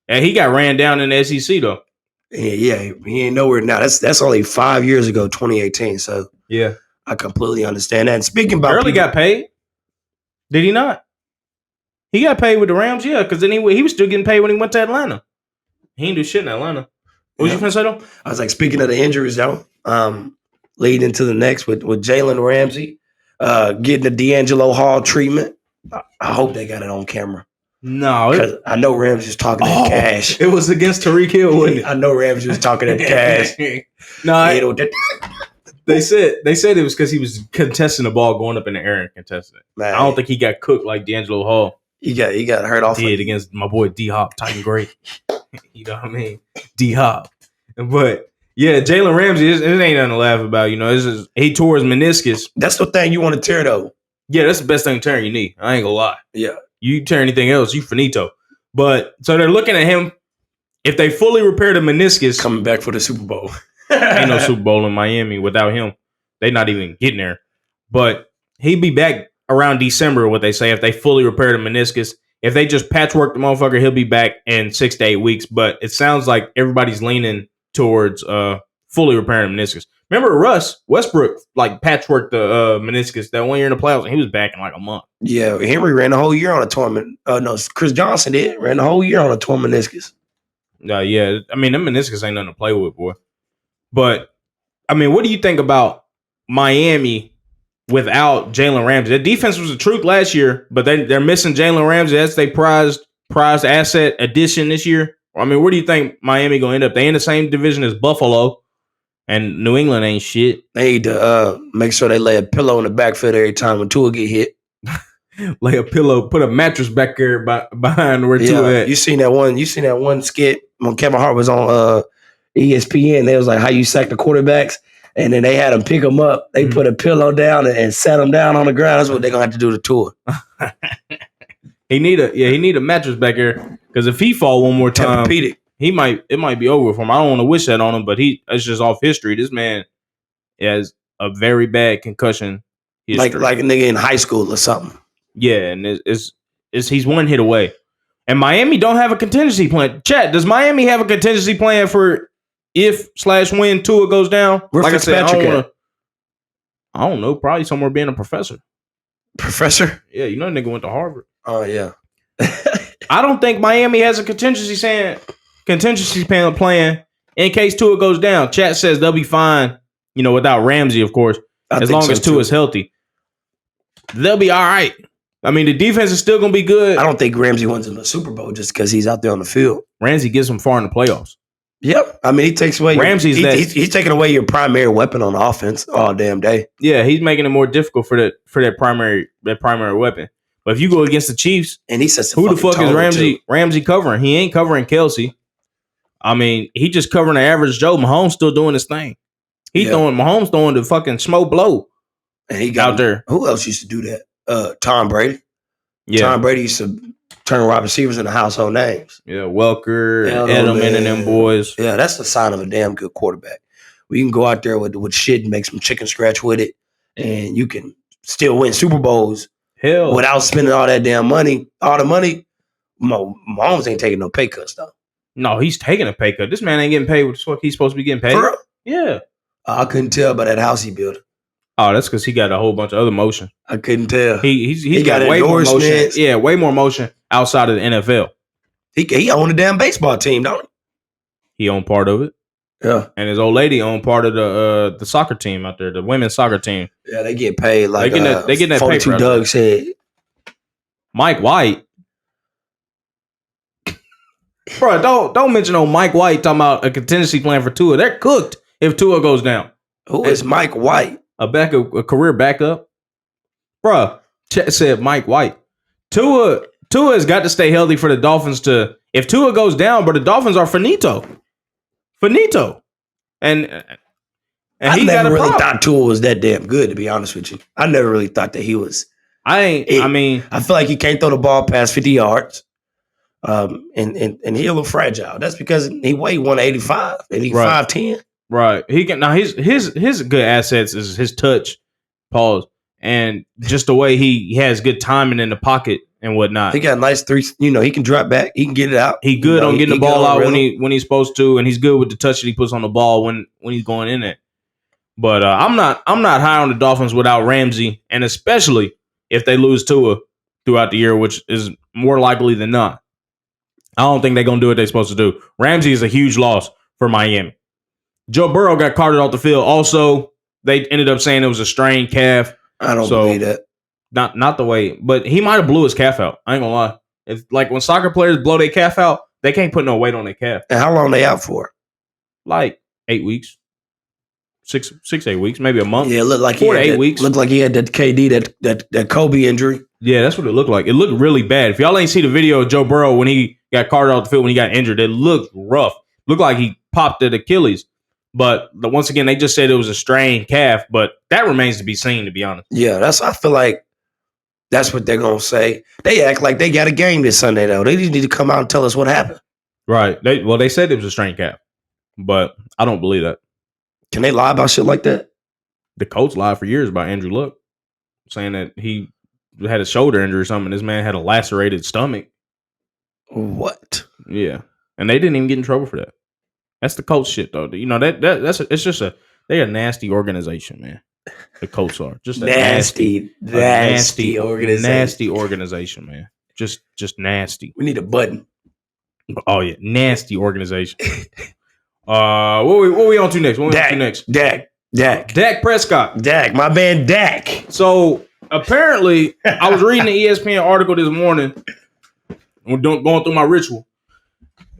And he got ran down in the SEC though. Yeah, he ain't nowhere now. That's only 5 years ago, 2018. So yeah, I completely understand that. And speaking about Gurley got paid. Did he not? He got paid with the Rams, yeah, because then he was still getting paid when he went to Atlanta. He didn't do shit in Atlanta. What was you finna say though? I was like, speaking of the injuries though, leading into the next with Jalen Ramsey getting the D'Angelo Hall treatment. I hope they got it on camera. No, because I know Ramsey was talking that cash. It was against Tariq Hill, wasn't it? I know Ramsey was talking that cash. They said it was because he was contesting the ball going up in the air and contesting it. Man, I don't think he got cooked like D'Angelo Hall. He got hurt off. Did against my boy D Hop, Titan Great. You know what I mean? D Hop. But yeah, Jalen Ramsey, it ain't nothing to laugh about. He tore his meniscus. That's the thing you want to tear though. Yeah, that's the best thing tearing your knee. I ain't gonna lie. Yeah. You tear anything else, you finito. But so they're looking at him. If they fully repair the meniscus, coming back for the Super Bowl. Ain't no Super Bowl in Miami without him. They're not even getting there. But he'd be back around December, what they say, if they fully repair the meniscus. If they just patchwork the motherfucker, he'll be back in 6 to 8 weeks. But it sounds like everybody's leaning towards fully repairing the meniscus. Remember Russ Westbrook patchworked the meniscus that 1 year in the playoffs, and he was back in like a month. Yeah, Henry ran the whole year on a torn. No, Chris Johnson ran the whole year on a torn meniscus. Yeah, I mean, them meniscus ain't nothing to play with, boy. But I mean, what do you think about Miami without Jalen Ramsey? The defense was the truth last year, but they're missing Jalen Ramsey. That's their prized asset addition this year. I mean, where do you think Miami gonna end up? They in the same division as Buffalo, and New England ain't shit. They need to make sure they lay a pillow in the backfield every time when Tua get hit. Lay a pillow, put a mattress back there behind where Tua at. You seen that one skit when Kevin Hart was on ESPN? They was like, how you sack the quarterbacks, and then they had him pick them up. They put a pillow down and set them down on the ground. That's what they're gonna have to do to Tua. He need a mattress back here, because if he fall one more time, it might be over for him. I don't want to wish that on him, but it's just off history. This man has a very bad concussion history. Like a nigga in high school or something. Yeah, and he's one hit away. And Miami don't have a contingency plan. Chat, does Miami have a contingency plan for if/when Tua goes down? Where Fitzpatrick at? I don't know. Probably somewhere being a professor. Professor? Yeah, you know, nigga went to Harvard. Oh yeah. I don't think Miami has a contingency plan in case Tua goes down. Chat says they'll be fine. You know, without Ramsey, of course, as long as Tua is healthy, they'll be all right. I mean, the defense is still going to be good. I don't think Ramsey wins in the Super Bowl just because he's out there on the field. Ramsey gets them far in the playoffs. Yep. I mean, he takes away Ramsey's he's taking away your primary weapon on offense all damn day. Yeah, he's making it more difficult for that primary weapon. But if you go against the Chiefs, and he says, who the fuck is Ramsey covering? He ain't covering Kelsey. I mean, he just covering the average Joe. Mahomes still doing his thing. Mahomes throwing the fucking smoke blow. And he got out there. Who else used to do that? Tom Brady. Yeah. Tom Brady used to turn wide receivers into household names. Yeah, Welker, Edelman, and them boys. Yeah, that's the sign of a damn good quarterback. We can go out there with shit and make some chicken scratch with it, and you can still win Super Bowls. Hell, without spending all that damn money. All the money, Mahomes ain't taking no pay cuts though. No, he's taking a pay cut. This man ain't getting paid what the fuck he's supposed to be getting paid. For real? Yeah. I couldn't tell by that house he built. Oh, that's because he got a whole bunch of other motion. I couldn't tell. He got way more motion. Yeah, way more motion outside of the NFL. He owned a damn baseball team, don't he? He owned part of it. Yeah. And his old lady owned part of the soccer team out there, the women's soccer team. Yeah, they get paid like they get that 42 paper. Doug said. Mike White. Bro, don't mention old Mike White talking about a contingency plan for Tua. They're cooked if Tua goes down. Who is Mike White? A career backup. Bro, Chet said Mike White. Tua has got to stay healthy for the Dolphins to. If Tua goes down, but the Dolphins are finito. And I never really thought Tua was that damn good, to be honest with you. I never really thought that he was. I feel like he can't throw the ball past 50 yards. And he a little fragile. That's because he weighed 185 and he's 5'10". Right. He can now his good assets is his touch, pause, and just the way he has good timing in the pocket and whatnot. He got nice three. He can drop back. He can get it out. He good on getting the ball out when he's supposed to, and he's good with the touch that he puts on the ball when he's going in it. But I'm not high on the Dolphins without Ramsey, and especially if they lose Tua throughout the year, which is more likely than not. I don't think they're going to do what they're supposed to do. Ramsey is a huge loss for Miami. Joe Burrow got carted off the field. Also, they ended up saying it was a strained calf. I don't believe that. Not the way, but he might have blew his calf out. I ain't gonna lie. If like when soccer players blow their calf out, they can't put no weight on their calf. And how long they out for? Like 8 weeks. 6-8 weeks, maybe a month. Yeah, it looked like 4 to 8 weeks. Looked like he had that KD, that Kobe injury. Yeah, that's what it looked like. It looked really bad. If y'all ain't see the video of Joe Burrow when he got carted off the field when he got injured, it looked rough. Looked like he popped at Achilles. But once again, they just said it was a strained calf, but that remains to be seen, to be honest. Yeah, I feel like that's what they're gonna say. They act like they got a game this Sunday though. They just need to come out and tell us what happened. Right. They said it was a strained calf, but I don't believe that. Can they lie about shit like that? The Colts lied for years about Andrew Luck, saying that he had a shoulder injury or something. This man had a lacerated stomach. What? Yeah, and they didn't even get in trouble for that. That's the Colts shit, though. It's just they're a nasty organization, man. The Colts are just a nasty organization, man. Just nasty. We need a button. Oh yeah, nasty organization. What we on to next? Dak Prescott. Dak, my man Dak. So apparently, I was reading the ESPN article this morning, going through my ritual,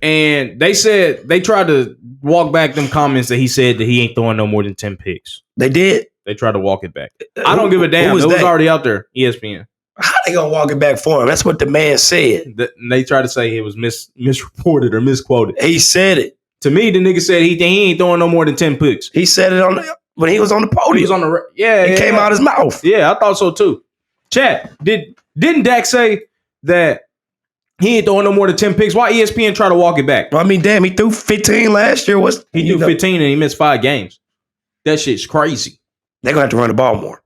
and they said they tried to walk back them comments that he said that he ain't throwing no more than 10 picks. They did. They tried to walk it back. I don't give a damn. It was already out there. ESPN. How they gonna walk it back for him? That's what the man said. They tried to say it was misreported or misquoted. He said it. To me, the nigga said he ain't throwing no more than 10 picks. He said it when he was on the podium. He was on the It came out his mouth. Yeah, I thought so too. Chat, didn't Dak say that he ain't throwing no more than 10 picks? Why ESPN try to walk it back? Well, I mean, damn, he threw 15 last year. He threw 15 and he missed 5 games. That shit's crazy. They're gonna have to run the ball more.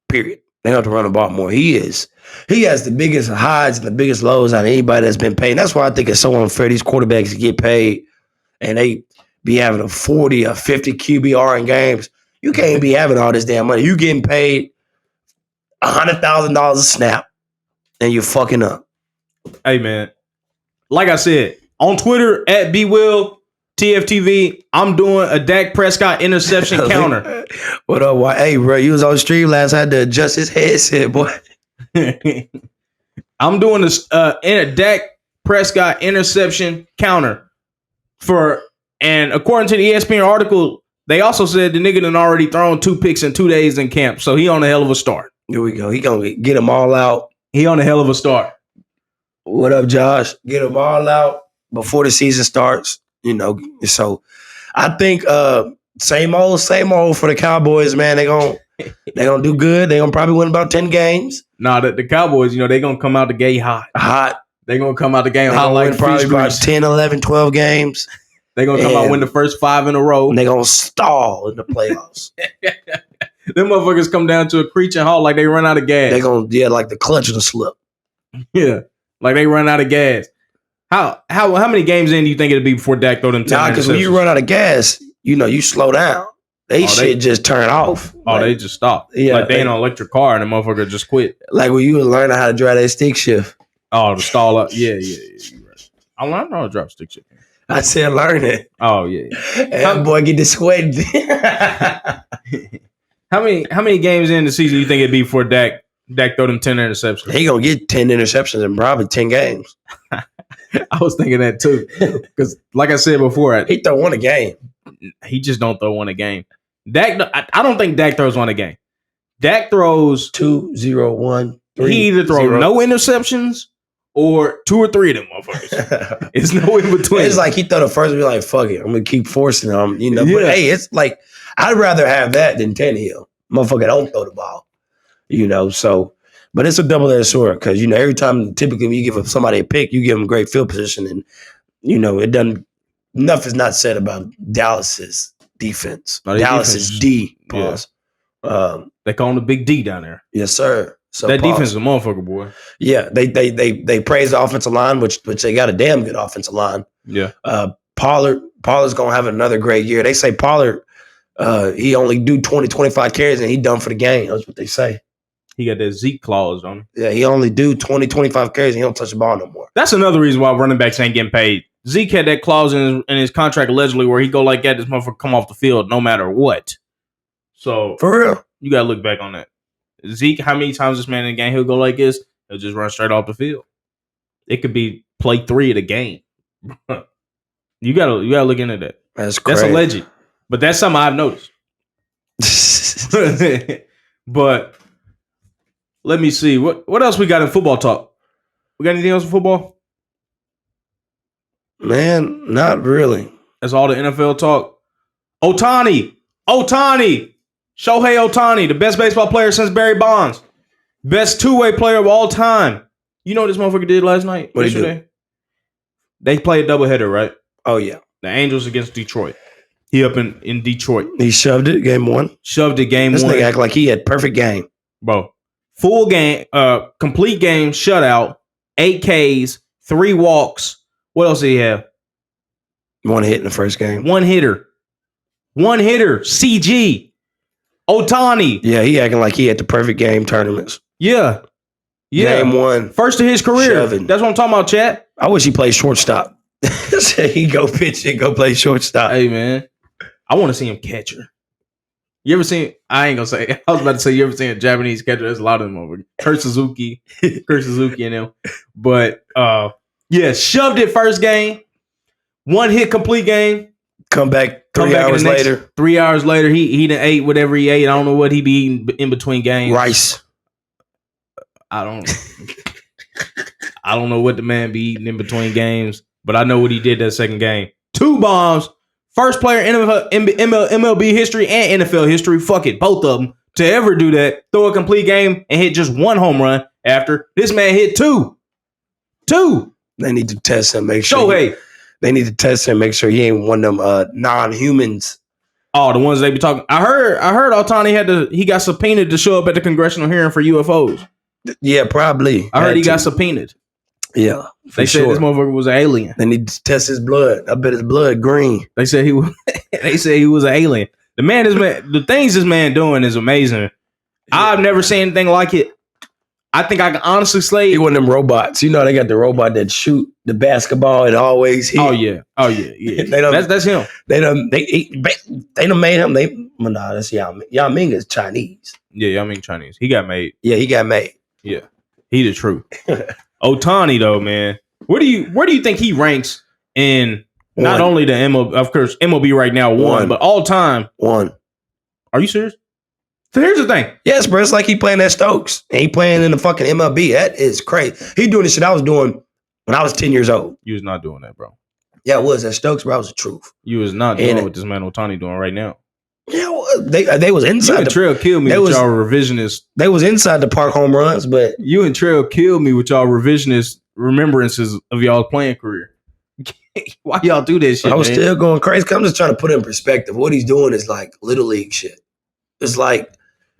Period. They're gonna have to run the ball more. He has the biggest highs and the biggest lows out of anybody that's been paid. And that's why I think it's so unfair these quarterbacks get paid and they be having a 40 or 50 QBR in games. You can't be having all this damn money. You getting paid $100,000 a snap, and you're fucking up. Hey, man. Like I said, on Twitter, at BWill TFTV, I'm doing a Dak Prescott interception counter. What up? Why? Hey, bro, you was on stream last. I had to adjust his headset, boy. I'm doing this in a Dak Prescott interception counter and according to the ESPN article, they also said the nigga done already thrown 2 picks in 2 days in camp, so he on a hell of a start. Here we go. He gonna get them all out. He on a hell of a start. What up, Josh? Get them all out before the season starts. So I think same old for the Cowboys, man. They gonna do good. They gonna probably win about 10 games. Nah, the Cowboys, they gonna come out the gate hot. They gonna come out the game hot like probably about 10, 11, 12 games. They gonna come out win the first 5 in a row. And they gonna stall in the playoffs. Them motherfuckers come down to a screeching halt like they run out of gas. They gonna like the clutch of the slip. Yeah, like they run out of gas. How many games in do you think it'll be before Dak throw them 10 because when you run out of gas, you slow down. They just turn off. They just stop. Yeah, like they in an electric car and the motherfucker just quit. Like when you learn how to drive that stick shift. Oh, to stall up. Yeah. You're right. I learned how to drive stick shift. I said learn it. Oh yeah. That boy get to sweating. How many games in the season you think it'd be before Dak throw them 10 interceptions? He gonna get 10 interceptions in probably 10 games. I was thinking that too, because like I said before, he throw one a game. He just don't throw one a game. I don't think Dak throws one a game. Dak throws 2, 0, 1, 3. He either throws no interceptions or 2 or 3 of them motherfuckers. It's no in between. It's like he throw the first one, be like, fuck it, I'm gonna keep forcing him. But hey, it's like I'd rather have that than Tannehill. Motherfucker don't throw the ball. So. But it's a double-edged sword because, every time typically when you give somebody a pick, you give them great field position. And, it doesn't – enough is not said about Dallas's defense. Dallas's D. Pause. Yeah. They call him the Big D down there. Yes, sir. So that defense is a motherfucker, boy. Yeah, they praise the offensive line, which they got a damn good offensive line. Yeah. Pollard's going to have another great year. They say Pollard, he only do 20, 25 carries and he done for the game. That's what they say. He got that Zeke clause on him. Yeah, he only do 20, 25 carries and he don't touch the ball no more. That's another reason why running backs ain't getting paid. Zeke had that clause in his contract allegedly where he go like that, this motherfucker come off the field no matter what. So for real, you got to look back on that. Zeke, how many times this man in the game he'll go like this? He'll just run straight off the field. It could be play 3 of the game. You gotta look into that. That's crazy. That's alleged, but that's something I've noticed. But let me see. What else we got in football talk? We got anything else in football? Man, not really. That's all the NFL talk. Ohtani. Shohei Ohtani, the best baseball player since Barry Bonds. Best two-way player of all time. You know what this motherfucker did last night? What did he do? They played a doubleheader, right? Oh, yeah. The Angels against Detroit. He up in Detroit. He shoved it, game 1. This nigga act like he had perfect game. Bro. Full game, complete game, shutout, 8 Ks, 3 walks. What else did he have? 1 hit in the first game. 1 hitter. CG. Ohtani. Yeah, he acting like he had the perfect game tournaments. Yeah. Game 1. First of his career. Shoving. That's what I'm talking about, chat. I wish he played shortstop. He go pitch and go play shortstop. Hey, man. I want to see him catcher. You ever seen, I ain't going to say, I was about to say, you ever seen a Japanese catcher? There's a lot of them over there. Kurt Suzuki and them. But, yeah, shoved it first game. 1 hit complete game. Come back 3 hours later. 3 hours later, he done ate whatever he ate. I don't know what he be eating in between games. Rice. I don't know what the man be eating in between games, but I know what he did that second game. 2 bombs. First player in MLB history and NFL history, fuck it, both of them, to ever do that, throw a complete game and hit just 1 home run after. This man hit 2. 2. They need to test him, make sure. Shohei. They need to test him, make sure he ain't one of them non-humans. Oh, the ones they be talking. I heard Ohtani he got subpoenaed to show up at the congressional hearing for UFOs. Yeah, probably. I heard he got subpoenaed. Yeah, they said this motherfucker was an alien. They need to test his blood. I bet his blood green. They said he was. They said he was an alien. The things this man doing is amazing. Yeah. I've never seen anything like it. I think I can honestly say he one of them robots. You know, they got the robot that shoot the basketball and always hit. Oh yeah. That's him. They done made him. That's Yao Ming. Yao Ming is Chinese. Yeah, Yao Ming Chinese. He got made. Yeah, he got made. Yeah, he the truth. Ohtani though, man. Where do you think he ranks in not only the MLB, of course, MLB right now one, but all time one? Are you serious? So here's the thing. Yes, bro. It's like he playing at Stokes and he playing in the fucking MLB. That is crazy. He doing the shit I was doing when I was 10 years old. You was not doing that, bro. Yeah, I was at Stokes, bro. I was the truth. You was not doing what this man Ohtani doing right now. Yeah, they was inside. You and Trail killed me with y'all revisionist. They was inside the park home runs, but you and Trail killed me with y'all revisionist remembrances of y'all playing career. Why y'all do this shit? I was still going crazy. I'm just trying to put it in perspective. What he's doing is like little league shit. It's like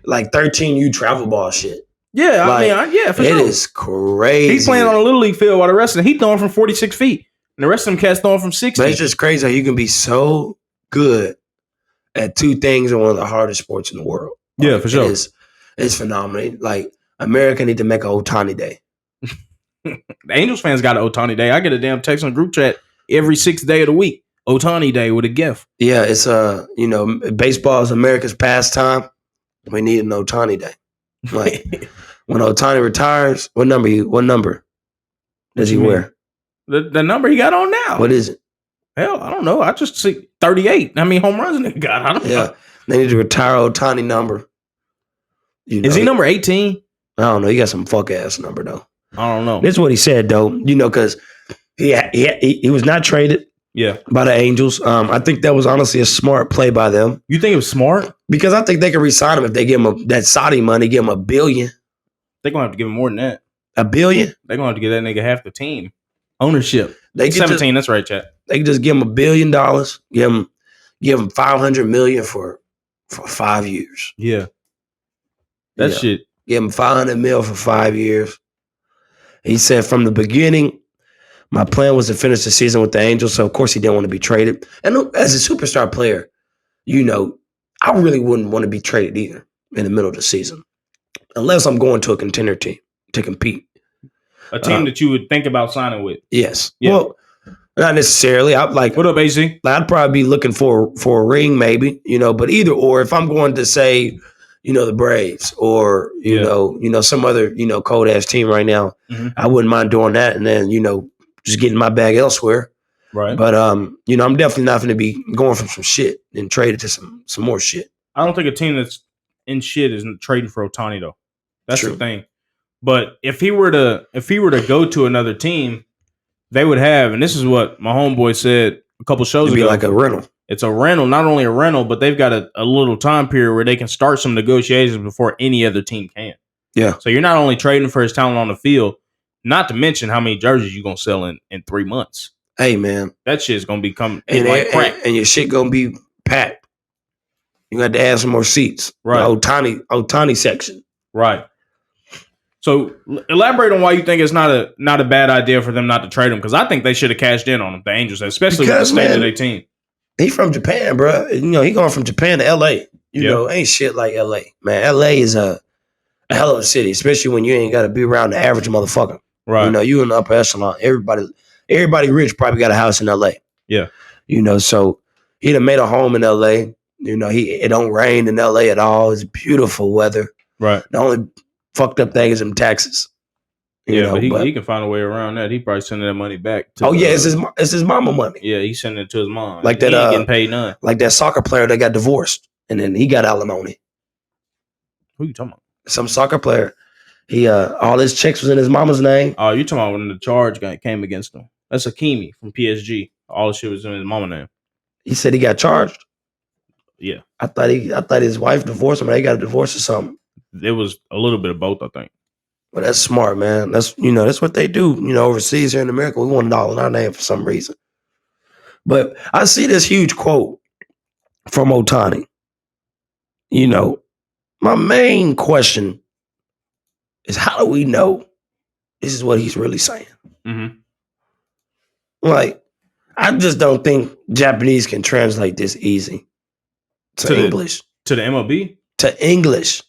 13U travel ball shit. Yeah, for sure. It is crazy. He's playing on a little league field while the rest of them, he's throwing from 46 feet. And the rest of them cats throwing from 60. But it's just crazy how you can be so good at two things in one of the hardest sports in the world. Yeah, for sure. It's phenomenal. Like, America need to make an Ohtani day. The Angels fans got an Ohtani day. I get a damn text on group chat every 6th day of the week. Ohtani day with a gift. Yeah, it's baseball is America's pastime. We need an Ohtani day. Like when Ohtani retires, what number does he wear? The number he got on now. What is it? Hell, I don't know. I just see 38. How many home runs nigga got? I don't know. They need to retire Ohtani number. Is he number 18? I don't know. He got some fuck ass number though. I don't know. This is what he said though. Because he was not traded. Yeah, by the Angels. I think that was honestly a smart play by them. You think it was smart? Because I think they can re-sign him if they give him that Saudi money, give him $1 billion. They're gonna have to give him more than that. $1 billion? They're gonna have to give that nigga half the team ownership. 17. That's right, chat. They can just give him $1 billion. Give him $500 million for 5 years. Yeah, shit. Give him $500 million for 5 years. He said from the beginning, my plan was to finish the season with the Angels, so of course he didn't want to be traded. And as a superstar player, I really wouldn't want to be traded either in the middle of the season, unless I'm going to a contender team to compete. A team that you would think about signing with. Yes. Yeah. Well, not necessarily. What up, AC? I'd probably be looking for a ring, maybe. But either or, if I'm going to say, the Braves or some other cold ass team right now, I wouldn't mind doing that, and then just getting my bag elsewhere. Right. But I'm definitely not going to be going from some shit and traded to some more shit. I don't think a team that's in shit is trading for Ohtani though. That's true. The thing. But if he were to go to another team, they would have, and this is what my homeboy said a couple shows ago. It'd be like a rental. It's a rental, not only a rental, but they've got a little time period where they can start some negotiations before any other team can. Yeah. So you're not only trading for his talent on the field, not to mention how many jerseys you're going to sell in 3 months. Hey, man. That shit's going to become like crack. And your shit going to be packed. You got to add some more seats. Right. The Ohtani section. Right. So elaborate on why you think it's not a bad idea for them not to trade him, because I think they should have cashed in on him, the Angels, especially with the state of their team. He's from Japan, bro. He going from Japan to L.A. Ain't shit like L.A. Man, L.A. is a hell of a city, especially when you ain't got to be around the average motherfucker. Right. You in the upper echelon. Everybody rich probably got a house in L.A. Yeah. So he done made a home in L.A. It don't rain in L.A. at all. It's beautiful weather. Right. The only fucked up thing is them taxes. But he can find a way around that. He probably sending that money back. It's his mama money. Yeah, he's sending it to his mom. Like that, he ain't getting paid none. Like that soccer player that got divorced, and then he got alimony. Who you talking about? Some soccer player. He all his checks was in his mama's name. Oh, you talking about when the charge came against him? That's Hakimi from PSG. All the shit was in his mama's name. He said he got charged. Yeah, I thought his wife divorced him. Or they got a divorce or something. It was a little bit of both, I think. Well, that's smart, man. That's that's what they do. Overseas here in America, we want it all in our name for some reason. But I see this huge quote from Ohtani. My main question is, how do we know this is what he's really saying? Mm-hmm. Like, I just don't think Japanese can translate this easy. to English. To the MLB? To English.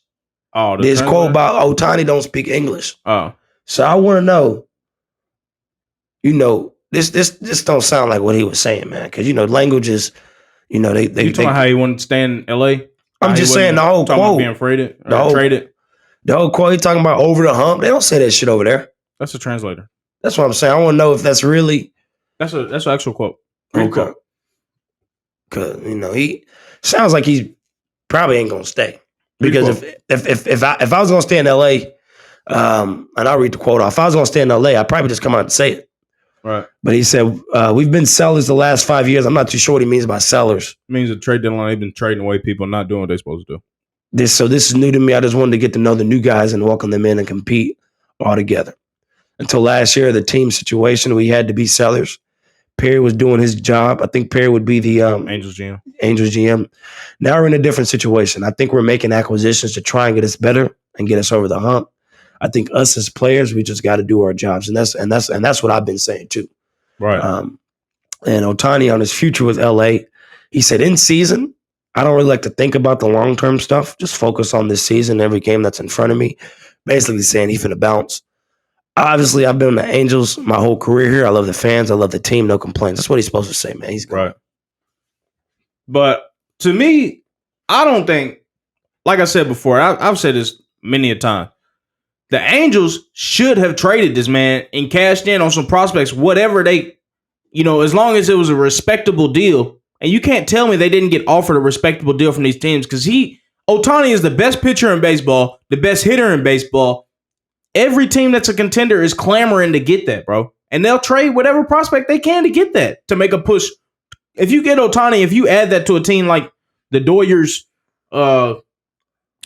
Oh, this quote about Ohtani don't speak English. Oh. So I want to know, this don't sound like what he was saying, man. Because, languages, they You talking about how he wanted to stay in L.A.? I'm just saying the whole quote. About being traded? The whole quote, he talking about over the hump. They don't say that shit over there. That's a translator. That's what I'm saying. I want to know if that's really. That's an actual quote. Okay. Because, he sounds like he probably ain't going to stay. Because if I was going to stay in L.A., and I'll read the quote off. If I was going to stay in L.A., I'd probably just come out and say it. Right. But he said, we've been sellers the last 5 years. I'm not too sure what he means by sellers. It means a trade deadline. They've been trading away people, not doing what they're supposed to do. This is new to me. I just wanted to get to know the new guys and welcome them in and compete all together. Until last year, the team situation, we had to be sellers. Perry was doing his job. I think Perry would be the Angels GM. Now we're in a different situation. I think we're making acquisitions to try and get us better and get us over the hump. I think us as players, we just got to do our jobs, and that's what I've been saying too. Right. And Ohtani on his future with LA, he said in season, I don't really like to think about the long term stuff. Just focus on this season, every game that's in front of me. Basically saying he's finna bounce. Obviously, I've been on the Angels my whole career here. I love the fans. I love the team. No complaints. That's what he's supposed to say, man. He's good. Right. But to me, I don't think, like I said before, I've said this many a time. The Angels should have traded this man and cashed in on some prospects, whatever they, as long as it was a respectable deal. And you can't tell me they didn't get offered a respectable deal from these teams because Ohtani is the best pitcher in baseball, the best hitter in baseball. Every team that's a contender is clamoring to get that, bro. And they'll trade whatever prospect they can to get that, to make a push. If you get Ohtani, if you add that to a team like the Doyers,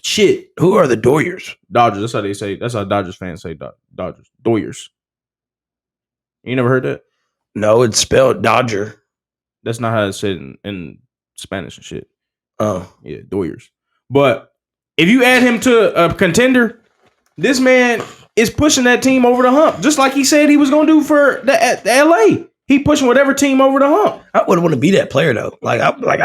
shit. Who are the Doyers? Dodgers. That's how they say. That's how Dodgers fans say Dodgers. Doyers. You never heard that? No, it's spelled Dodger. That's not how it's said in Spanish and shit. Oh. Yeah, Doyers. But if you add him to a contender, this man is pushing that team over the hump, just like he said he was going to do for the LA. He pushing whatever team over the hump. I wouldn't want to be that player though. I'm like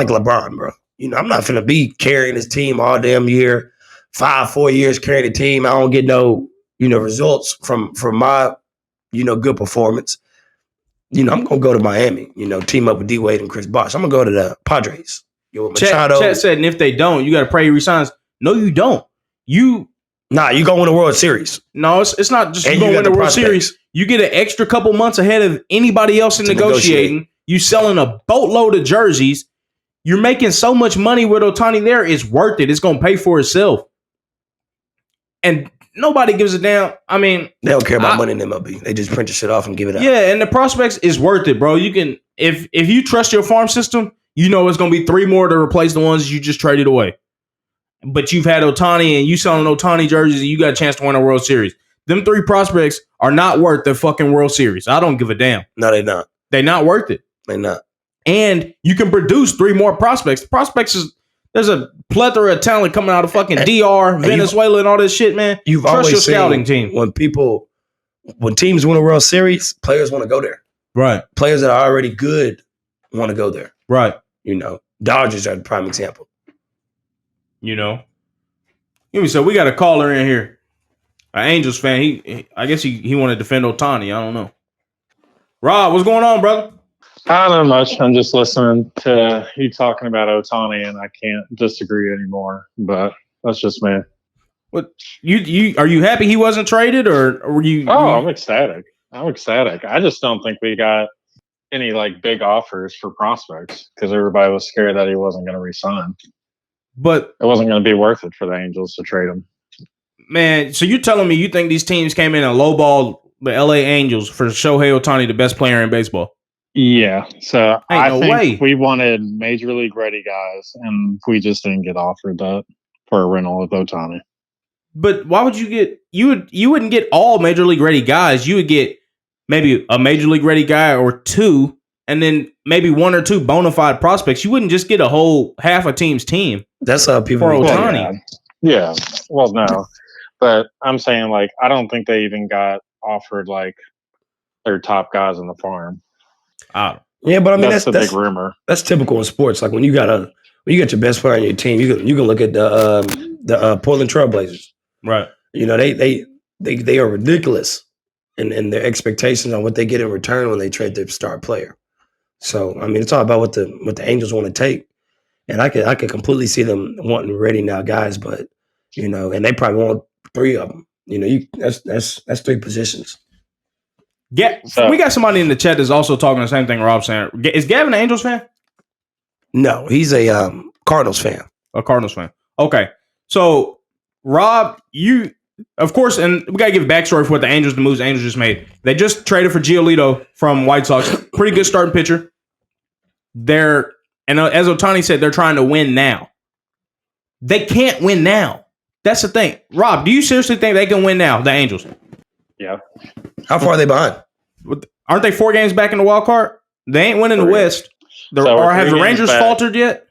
LeBron, bro. I'm not finna be carrying this team all damn year, 4 years carrying the team. I don't get no, results from my, good performance. I'm gonna go to Miami. Team up with D Wade and Chris Bosh. I'm gonna go to the Padres. Chet said, and if they don't, you got to pray he resigns. No, you don't. You gonna win a World Series. No, it's not just you gonna win the World Series. You get an extra couple months ahead of anybody else in negotiating. You selling a boatload of jerseys. You're making so much money with Ohtani there. It's worth it. It's gonna pay for itself. And nobody gives a damn. I mean, they don't care about money in MLB. They just print your shit off and give it out. Yeah, and the prospects is worth it, bro. You can if you trust your farm system, it's gonna be 3 more to replace the ones you just traded away. But you've had Ohtani and you selling Ohtani jerseys and you got a chance to win a World Series. Them 3 prospects are not worth the fucking World Series. I don't give a damn. No, they're not. They're not worth it. They're not. And you can produce 3 more prospects. There's a plethora of talent coming out of fucking DR, Venezuela, and all this shit, man. You've trust always your scouting team. When teams win a World Series, players want to go there. Right. Players that are already good want to go there. Right. Dodgers are the prime example. So we got a caller in here, an Angels fan. I guess he wanted to defend Ohtani. I don't know. Rob, what's going on, brother? Not much. I'm just listening to you talking about Ohtani, and I can't disagree anymore. But that's just me. What you are you happy he wasn't traded, or were you? I'm ecstatic. I'm ecstatic. I just don't think we got any big offers for prospects because everybody was scared that he wasn't going to resign. But it wasn't going to be worth it for the Angels to trade him. Man, so you're telling me you think these teams came in and lowballed the LA Angels for Shohei Ohtani, the best player in baseball? Yeah. So I think way. we wanted major league ready guys, and we just didn't get offered that for a rental of Ohtani. But why would you get you wouldn't get all major league ready guys. You would get maybe a major league ready guy or 2, and then maybe 1 or 2 bona fide prospects. You wouldn't just get a whole half a team's team. That's how people for Ohtani. Yeah. Well, no. But I'm saying I don't think they even got offered their top guys in the farm. Yeah, but I mean that's the big rumor. That's typical in sports. Like when you got your best player on your team, you can look at the Portland Trailblazers. Right. You know, they are ridiculous in their expectations on what they get in return when they trade their star player. So I mean, it's all about what the Angels want to take, and I could completely see them wanting ready now guys, but you know, and they probably want 3 of them. You know, that's 3 positions. Yeah, so, we got somebody in the chat that's also talking the same thing Rob's saying. Is Gavin an Angels fan? No, he's a Cardinals fan. A Cardinals fan. Okay. So, Rob, you, of course, and we got to give a backstory for what the moves the Angels just made. They just traded for Giolito from White Sox. Pretty good starting pitcher. And as Ohtani said, they're trying to win now. They can't win now. That's the thing. Rob, do you seriously think they can win now, the Angels? Yeah. How far are they behind? Aren't they 4 games back in the wild card? They ain't winning the West. Or have the Rangers faltered yet?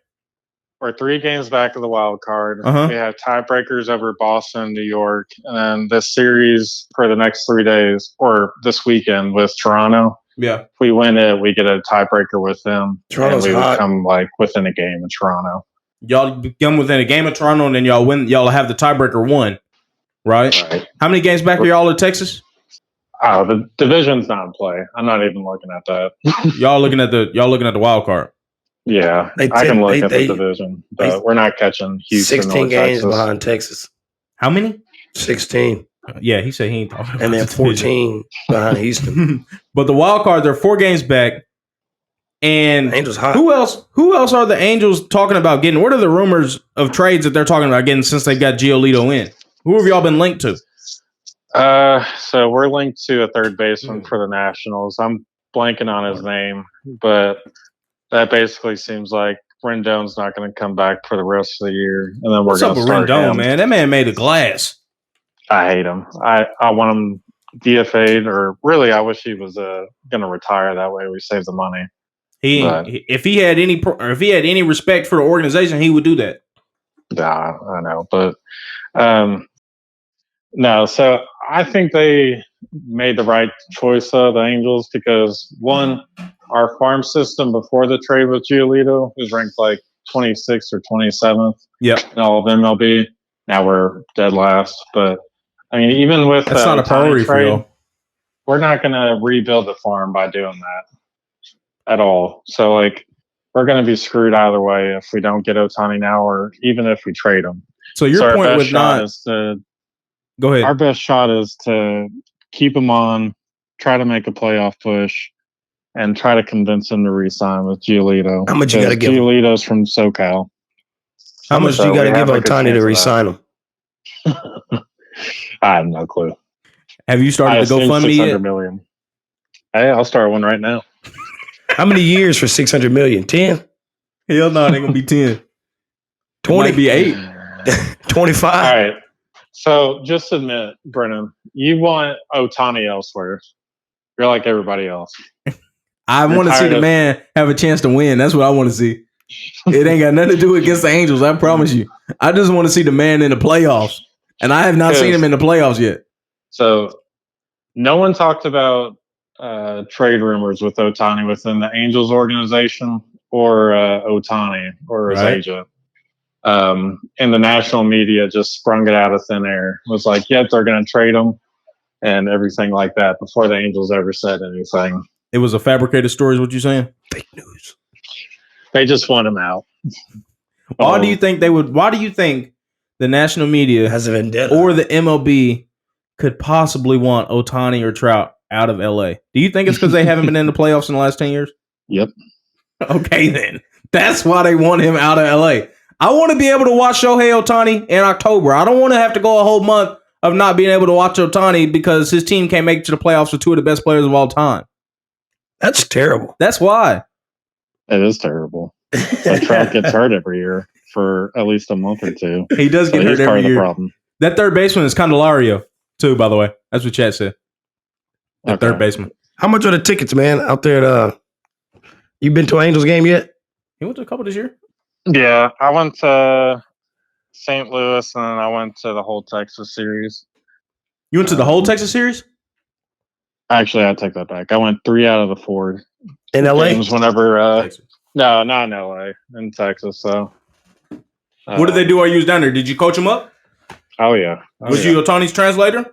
We're 3 games back of the wild card. We have tiebreakers over Boston, New York, and then this series for the next 3 days or this weekend with Toronto. Yeah. If we win it, we get a tiebreaker with them. Toronto's and we hot. would come like within a game of Toronto. Y'all come within a game of Toronto, and then y'all win. Y'all have the tiebreaker 1, right? How many games back are y'all at Texas? Oh, the division's not in play. I'm not even looking at that. y'all looking at the wild card. Yeah, I can look at the division, but we're not catching Houston. 16 or games Texas. behind Texas. How many? 16. Yeah, he said he ain't talking about and then 14 behind Houston. But the wild card, they're 4 games back. And Angels hot. Who else are the Angels talking about getting? What are the rumors of trades that they're talking about getting since they got Giolito in? Who have y'all been linked to? So we're linked to a third baseman for the Nationals. I'm blanking on his name, but that basically seems like Rendon's not going to come back for the rest of the year, and then we're going to start Rendon, him. man? That man made of glass. I hate him. I want him DFA'd, or really, I wish he was going to retire. That way, we save the money. If he had any respect for the organization, he would do that. Nah, I know, but no. So I think they made the right choice of the Angels because one, our farm system before the trade with Giolito was ranked like 26th or 27th. Yep. In all of MLB. Now we're dead last, but I mean, even with that's not a priority for you. We're not going to rebuild the farm by doing that at all. So like, we're going to be screwed either way if we don't get Ohtani now, or even if we trade him. So your point with go ahead. Our best shot is to keep him on, try to make a playoff push, and try to convince him to re-sign with Giolito. How much you got to give him? Giolito's from SoCal. How much do you got to give Ohtani to re-sign him? I have no clue. Have you started to GoFundMe yet? Million. Hey, I'll start one right now. How many years for $600 million? 10? Hell no, they're gonna be 10. 20? Might be 8. 25. All right. So just admit, Brennan, you want Ohtani elsewhere. You're like everybody else. I want to see the man have a chance to win. That's what I want to see. It ain't got nothing to do against the Angels. I promise you. I just want to see the man in the playoffs. And I have not seen him in the playoffs yet. So no one talked about trade rumors with Ohtani within the Angels organization or Ohtani or his agent. And the national media just sprung it out of thin air. It was like, yep, they're going to trade him and everything like that before the Angels ever said anything. It was a fabricated story is what you're saying? Fake news. They just want him out. Why do you think the national media has a vendetta or the MLB could possibly want Ohtani or Trout out of LA? Do you think it's because they haven't been in the playoffs in the last 10 years? Yep. Okay, then. That's why they want him out of LA. I want to be able to watch Shohei Ohtani in October. I don't want to have to go a whole month of not being able to watch Ohtani because his team can't make it to the playoffs with 2 of the best players of all time. That's terrible. That's why. It is terrible. So Trout gets hurt every year for at least a month or 2. He does get hurt every year. Problem. That third baseman is Candelario, too, by the way. That's what Chad said. That third baseman. How much are the tickets, man, out there at you been to an Angels game yet? He went to a couple this year. Yeah, I went to St. Louis and then I went to the whole Texas series. You went to the whole Texas series? Actually, I take that back. I went 3 out of the 4 in LA. games whenever. No, not in LA, in Texas. So, what did they do while you was down there? Did you coach them up? Oh yeah. Was you Ohtani's translator?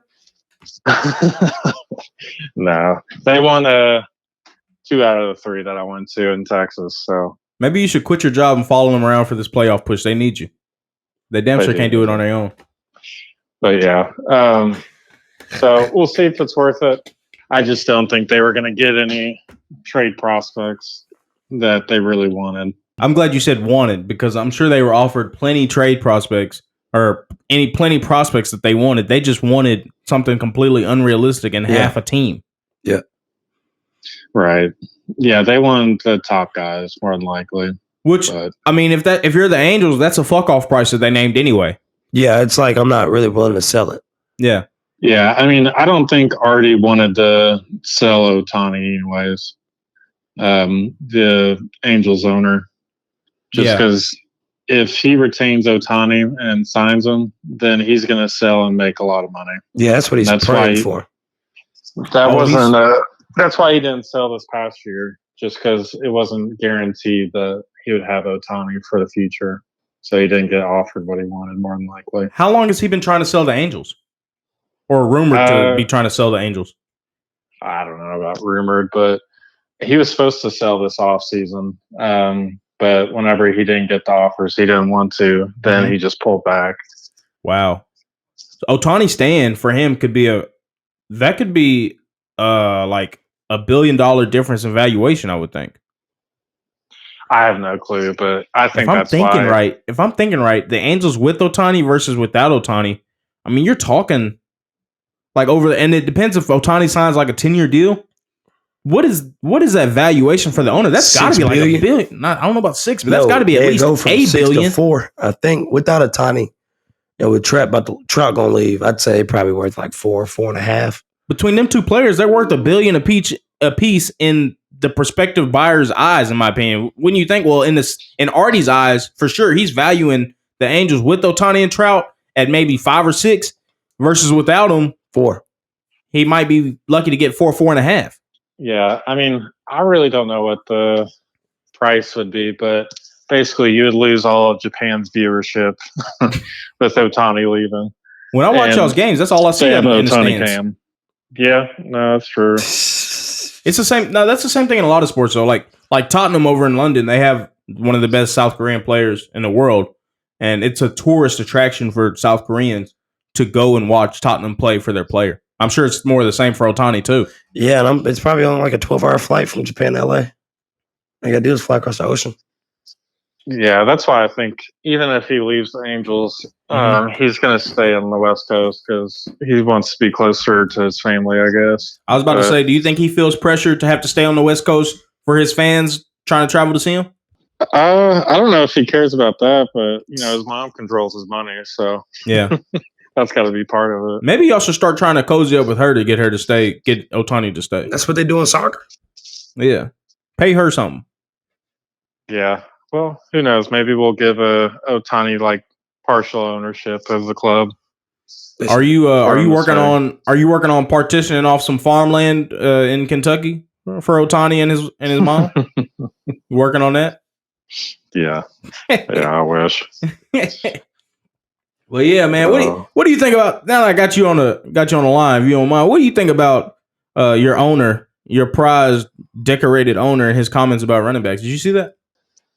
No, they won 2 out of the 3 that I went to in Texas. So maybe you should quit your job and follow them around for this playoff push. They need you. They damn sure can't do it on their own. But yeah, so we'll see if it's worth it. I just don't think they were going to get any trade prospects that they really wanted. I'm glad you said wanted, because I'm sure they were offered plenty trade prospects or plenty prospects that they wanted. They just wanted something completely unrealistic and half a team. Yeah. Right. Yeah, they want the top guys more than likely. I mean, if you're the Angels, that's a fuck off price that they named anyway. Yeah, it's like I'm not really willing to sell it. Yeah. Yeah, I mean, I don't think Artie wanted to sell Ohtani anyways. The Angels owner, just because if he retains Ohtani and signs him, then he's going to sell and make a lot of money. Yeah, that's what he's praying for. That's why he didn't sell this past year, just because it wasn't guaranteed that he would have Ohtani for the future. So he didn't get offered what he wanted, more than likely. How long has he been trying to sell the Angels? Or rumored to be trying to sell the Angels? I don't know about rumored, but he was supposed to sell this offseason. But whenever he didn't get the offers, he didn't want to. Then he just pulled back. Wow. So Ohtani staying for him could be like $1 billion difference in valuation, I would think. I have no clue, but I think if I'm thinking right, the Angels with Ohtani versus without Ohtani, I mean, you're talking like and it depends if Ohtani signs like a 10-year deal. What is that valuation for the owner? That's got to be like $1 billion. I don't know about 6, but that's got to be at least $8 billion. To 4. I think without Ohtani, with Trout gonna leave, I'd say probably worth like 4.5. Between them two players, they're worth $1 billion a piece in the prospective buyer's eyes, in my opinion. When you think, well, in Artie's eyes, for sure, he's valuing the Angels with Ohtani and Trout at maybe 5 or 6 versus without them 4. He might be lucky to get 4.5. Yeah, I mean, I really don't know what the price would be, but basically you would lose all of Japan's viewership with Ohtani leaving. When I watch y'all's games, that's all I see in the stands. Cam. Yeah, no, that's true. It's the same. No, that's the same thing in a lot of sports, though. Like Tottenham over in London, they have one of the best South Korean players in the world, and it's a tourist attraction for South Koreans to go and watch Tottenham play for their player. I'm sure it's more the same for Ohtani too. Yeah, and it's probably on like a 12-hour flight from Japan to LA. All you gotta do is fly across the ocean. Yeah, that's why I think even if he leaves the Angels, he's going to stay on the West Coast because he wants to be closer to his family, I guess. I was about to say, do you think he feels pressure to have to stay on the West Coast for his fans trying to travel to see him? I don't know if he cares about that, but his mom controls his money, so yeah. That's got to be part of it. Maybe y'all should start trying to cozy up with her to get her to stay, get Ohtani to stay. That's what they do in soccer. Yeah. Pay her something. Yeah. Well, who knows? Maybe we'll give Ohtani like partial ownership of the club. Are you working on partitioning off some farmland in Kentucky for Ohtani and his mom? You working on that? Yeah. Yeah, I wish. Well, yeah, man. What do you think about now that I got you on the line, if you don't mind? What do you think about your owner, your prized decorated owner, and his comments about running backs? Did you see that?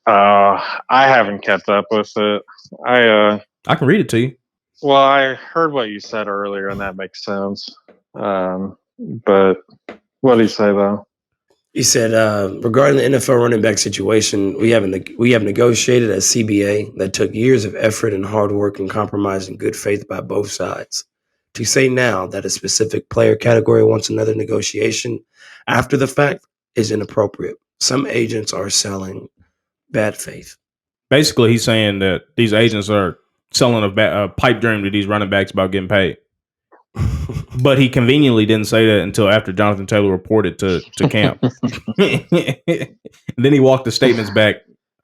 I haven't kept up with it. I can read it to you. Well, I heard what you said earlier, and that makes sense. But what did he say though? He said, regarding the NFL running back situation, we have negotiated a CBA that took years of effort and hard work and compromise and good faith by both sides. To say now that a specific player category wants another negotiation after the fact is inappropriate. Some agents are selling bad faith. Basically, he's saying that these agents are selling a pipe dream to these running backs about getting paid. But he conveniently didn't say that until after Jonathan Taylor reported to camp. And then he walked the statements back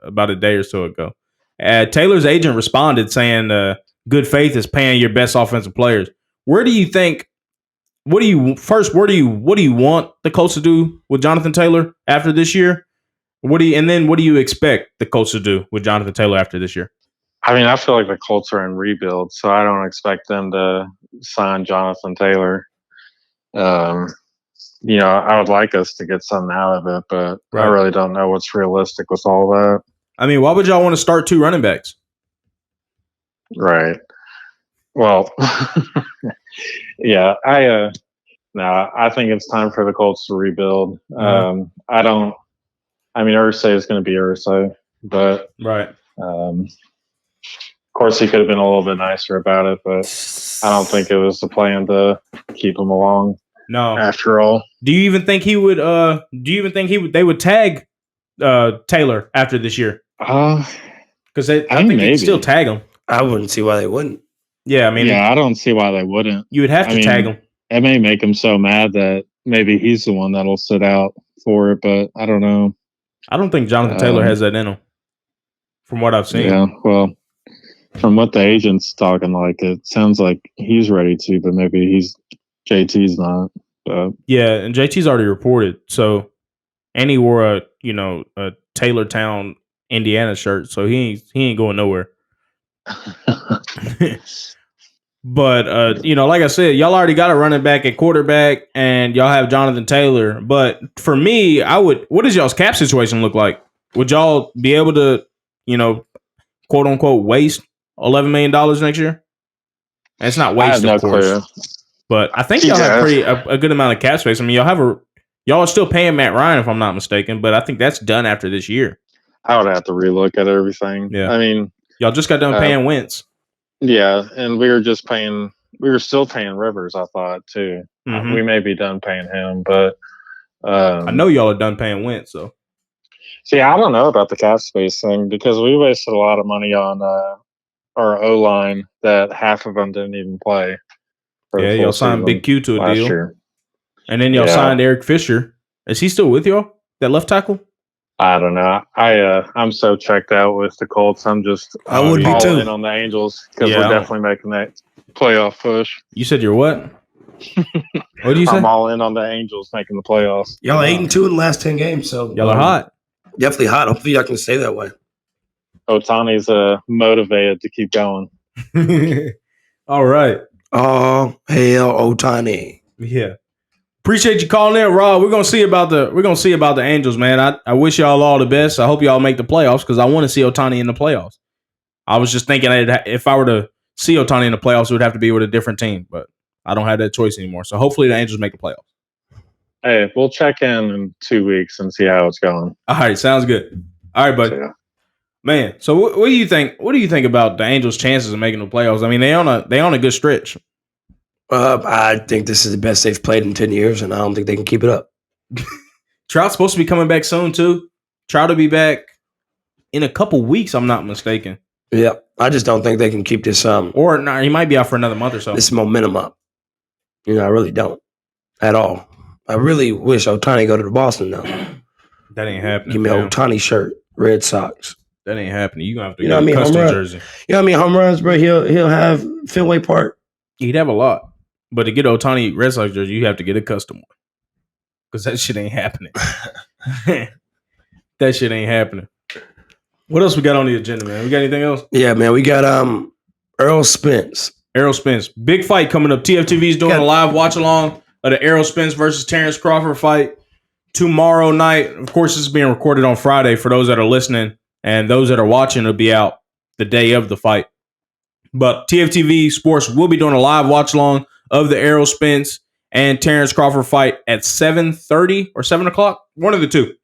about a day or so ago. Taylor's agent responded saying, good faith is paying your best offensive players. Where do you think What do you want the Colts to do with Jonathan Taylor after this year? What do you expect the Colts to do with Jonathan Taylor after this year? I mean, I feel like the Colts are in rebuild, so I don't expect them to sign Jonathan Taylor. I would like us to get something out of it, but I really don't know what's realistic with all that. I mean, why would y'all want to start 2 running backs? Right. Well, yeah, I think it's time for the Colts to rebuild. Irsay is going to be Irsay, but of course he could have been a little bit nicer about it, but I don't think it was the plan to keep him along. No. After all, do you even think he would? They would tag Taylor after this year? Because I think they'd still tag him. I wouldn't see why they wouldn't. Yeah, I mean, I don't see why they wouldn't. You would have to tag him. It may make him so mad that maybe he's the one that'll sit out for it, but I don't know. I don't think Jonathan Taylor has that in him, from what I've seen. Yeah, well, from what the agent's talking like, it sounds like he's ready to, but maybe JT's not. Yeah, and JT's already reported. So, and he wore a Taylortown, Indiana shirt, so he ain't going nowhere. But like I said, y'all already got a running back at quarterback, and y'all have Jonathan Taylor. But for me, what does y'all's cap situation look like? Would y'all be able to, quote unquote, waste $11 million next year? And it's not waste, of course. Clue. But I think y'all have a good amount of cap space. I mean, y'all are still paying Matt Ryan, if I'm not mistaken, but I think that's done after this year. I would have to relook at everything. Yeah. I mean, y'all just got done paying Wentz. Yeah, and we were still paying Rivers, I thought, too. Mm-hmm. We may be done paying him, but I know y'all are done paying Wentz, so. See, I don't know about the cap space thing because we wasted a lot of money on our O-line that half of them didn't even play. Yeah, y'all signed Big Q to a deal. Year. And then y'all signed Eric Fisher. Is he still with y'all, that left tackle? I don't know. I'm so checked out with the Colts. I'm just I would be too in on the Angels because we're definitely making that playoff push. You said you're what? What do you say? I'm all in on the Angels making the playoffs. Y'all 8-2 in the last 10 games, so y'all are hot. Definitely hot. Hopefully y'all can stay that way. Ohtani's motivated to keep going. All right. Oh, hell, Ohtani. Yeah. Appreciate you calling in, Rob. We're gonna see about the Angels, man. I wish y'all all the best. I hope y'all make the playoffs because I want to see Ohtani in the playoffs. I was just thinking if I were to see Ohtani in the playoffs, it would have to be with a different team, but I don't have that choice anymore. So hopefully the Angels make the playoffs. Hey, we'll check in 2 weeks and see how it's going. All right, sounds good. All right, buddy. Man, so what do you think? What do you think about the Angels' chances of making the playoffs? I mean, they on a good stretch. I think this is the best they've played in 10 years, and I don't think they can keep it up. Trout's supposed to be coming back soon, too. Trout will be back in a couple weeks, I'm not mistaken. Yeah, I just don't think they can keep this. Or he might be out for another month or so. This momentum up. I really don't at all. I really wish Ohtani go to the Boston now. That ain't happening. Give me an Ohtani shirt, Red Sox. That ain't happening. You're going to have to get a custom jersey. You know how many home runs, bro? He'll have Fenway Park. He'd have a lot. But to get an Ohtani Red Sox jersey, you have to get a custom one. Because that shit ain't happening. That shit ain't happening. What else we got on the agenda, man? We got anything else? Yeah, man. We got Errol Spence. Errol Spence. Big fight coming up. TFTV is doing a live watch-along of the Errol Spence versus Terence Crawford fight tomorrow night. Of course, this is being recorded on Friday for those that are listening. And those that are watching will be out the day of the fight. But TFTV Sports will be doing a live watch-along of the Errol Spence and Terence Crawford fight at 7:30 or 7 o'clock. One of the two.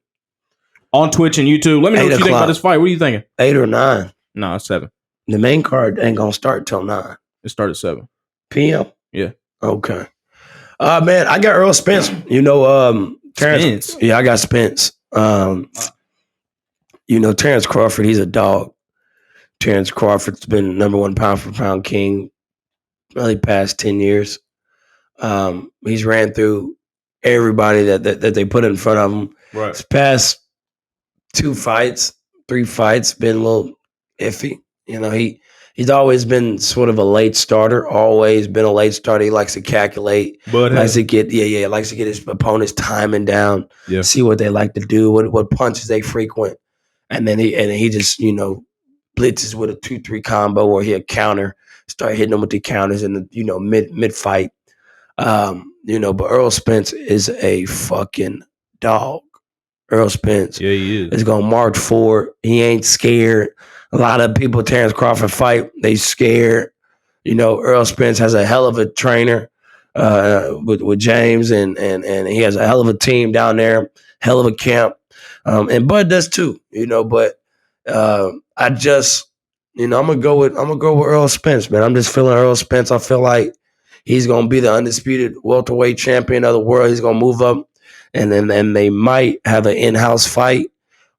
On Twitch and YouTube. Let me know what you think about this fight. What are you thinking? 8 or 9. No, it's 7. The main card ain't going to start till 9. It started at 7 p.m.? Yeah. Okay. Man, I got Errol Spence. Terence. Spence. Yeah, I got Spence. Terence Crawford, he's a dog. Terence Crawford's been number 1 pound for pound king really past 10 years. He's ran through everybody that they put in front of him. Right. His past 2 fights, 3 fights, been a little iffy. He He's always been sort of a late starter. Always been a late starter. He likes to calculate. Likes to get his opponent's timing down. Yeah. See what they like to do. What punches they frequent, and then he just blitzes with a 2-3 combo, or he'll counter. Start hitting them with the counters in the mid fight. But Errol Spence is a fucking dog. Errol Spence, he is gonna march forward. He ain't scared. A lot of people Terence Crawford fight, they scared. Errol Spence has a hell of a trainer with James, and he has a hell of a team down there, hell of a camp, and Bud does too. But I just. I'm gonna go with Errol Spence, man. I'm just feeling Errol Spence. I feel like he's gonna be the undisputed welterweight champion of the world. He's gonna move up, and then they might have an in-house fight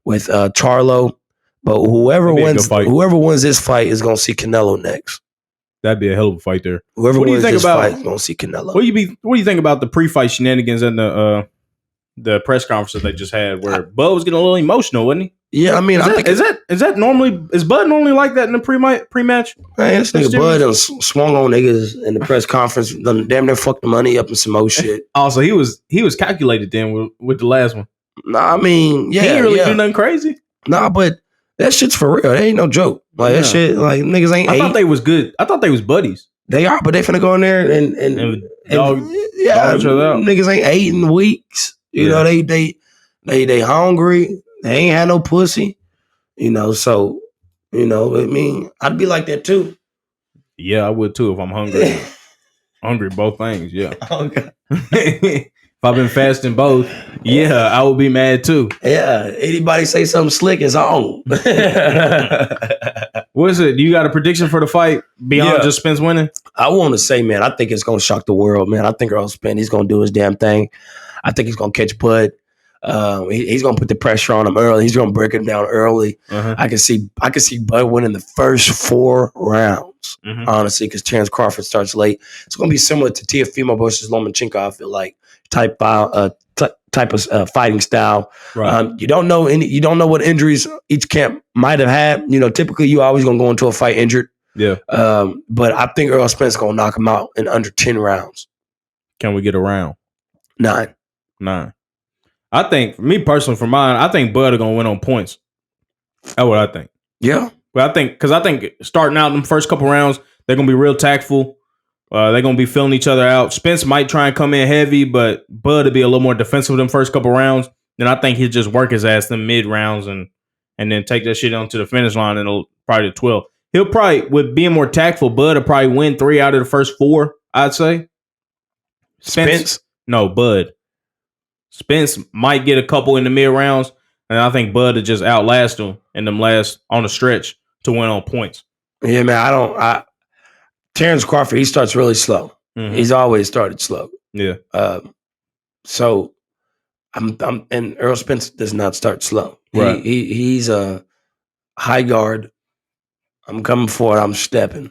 with Charlo. But whoever wins this fight is gonna see Canelo next. That'd be a hell of a fight there. Whoever wins this fight is gonna see Canelo. What do you think about the pre-fight shenanigans and the press conference that they just had, where Bud was getting a little emotional, wasn't he? Yeah, I mean, is Bud normally like that in the pre-match? Man, this nigga Bud done swung on niggas in the press conference, done damn near fucked the money up and some more shit. Also, he was calculated then with the last one. Nah, I mean, yeah, he didn't really do nothing crazy. Nah, but that shit's for real. That ain't no joke. Like that shit, like niggas ain't. I thought they was good. I thought they was buddies. They are, but they finna go in there and dog each other out. Niggas ain't 8 in weeks. They hungry. They ain't had no pussy. So I mean, I'd be like that too. Yeah, I would too if I'm hungry. Hungry, both things. Yeah. Okay. If I've been fasting both, yeah, I would be mad too. Yeah. Anybody say something slick, it's on. What is it? You got a prediction for the fight beyond just Spence winning? I want to say, man, I think it's going to shock the world, man. I think Errol Spence, he's going to do his damn thing. I think he's going to catch Bud. He's going to put the pressure on him early. He's going to break him down early. Uh-huh. I can see Bud winning the first 4 rounds, honestly, because Terence Crawford starts late. It's going to be similar to TFTV versus Lomachenko, I feel like, type of fighting style. Right. You don't know what injuries each camp might have had. Typically you always going to go into a fight injured. Yeah. But I think Errol Spence going to knock him out in under 10 rounds. Can we get a round? 9. I think, for me personally, for mine, I think Bud are going to win on points. That's what I think. Yeah. But I think starting out in the first couple rounds, they're going to be real tactful. They're going to be filling each other out. Spence might try and come in heavy, but Bud will be a little more defensive them first couple rounds. Then I think he'll just work his ass them mid rounds and then take that shit on to the finish line and probably the 12. He'll probably, with being more tactful, Bud will probably win 3 out of the first 4, I'd say. Spence? No, Bud. Spence might get a couple in the mid rounds, and I think Bud will just outlast him in them last on the stretch to win on points. Yeah, man. Terence Crawford, he starts really slow. Mm-hmm. He's always started slow. Yeah. So and Errol Spence does not start slow. Right. He's a high guard. I'm coming forward. I'm stepping.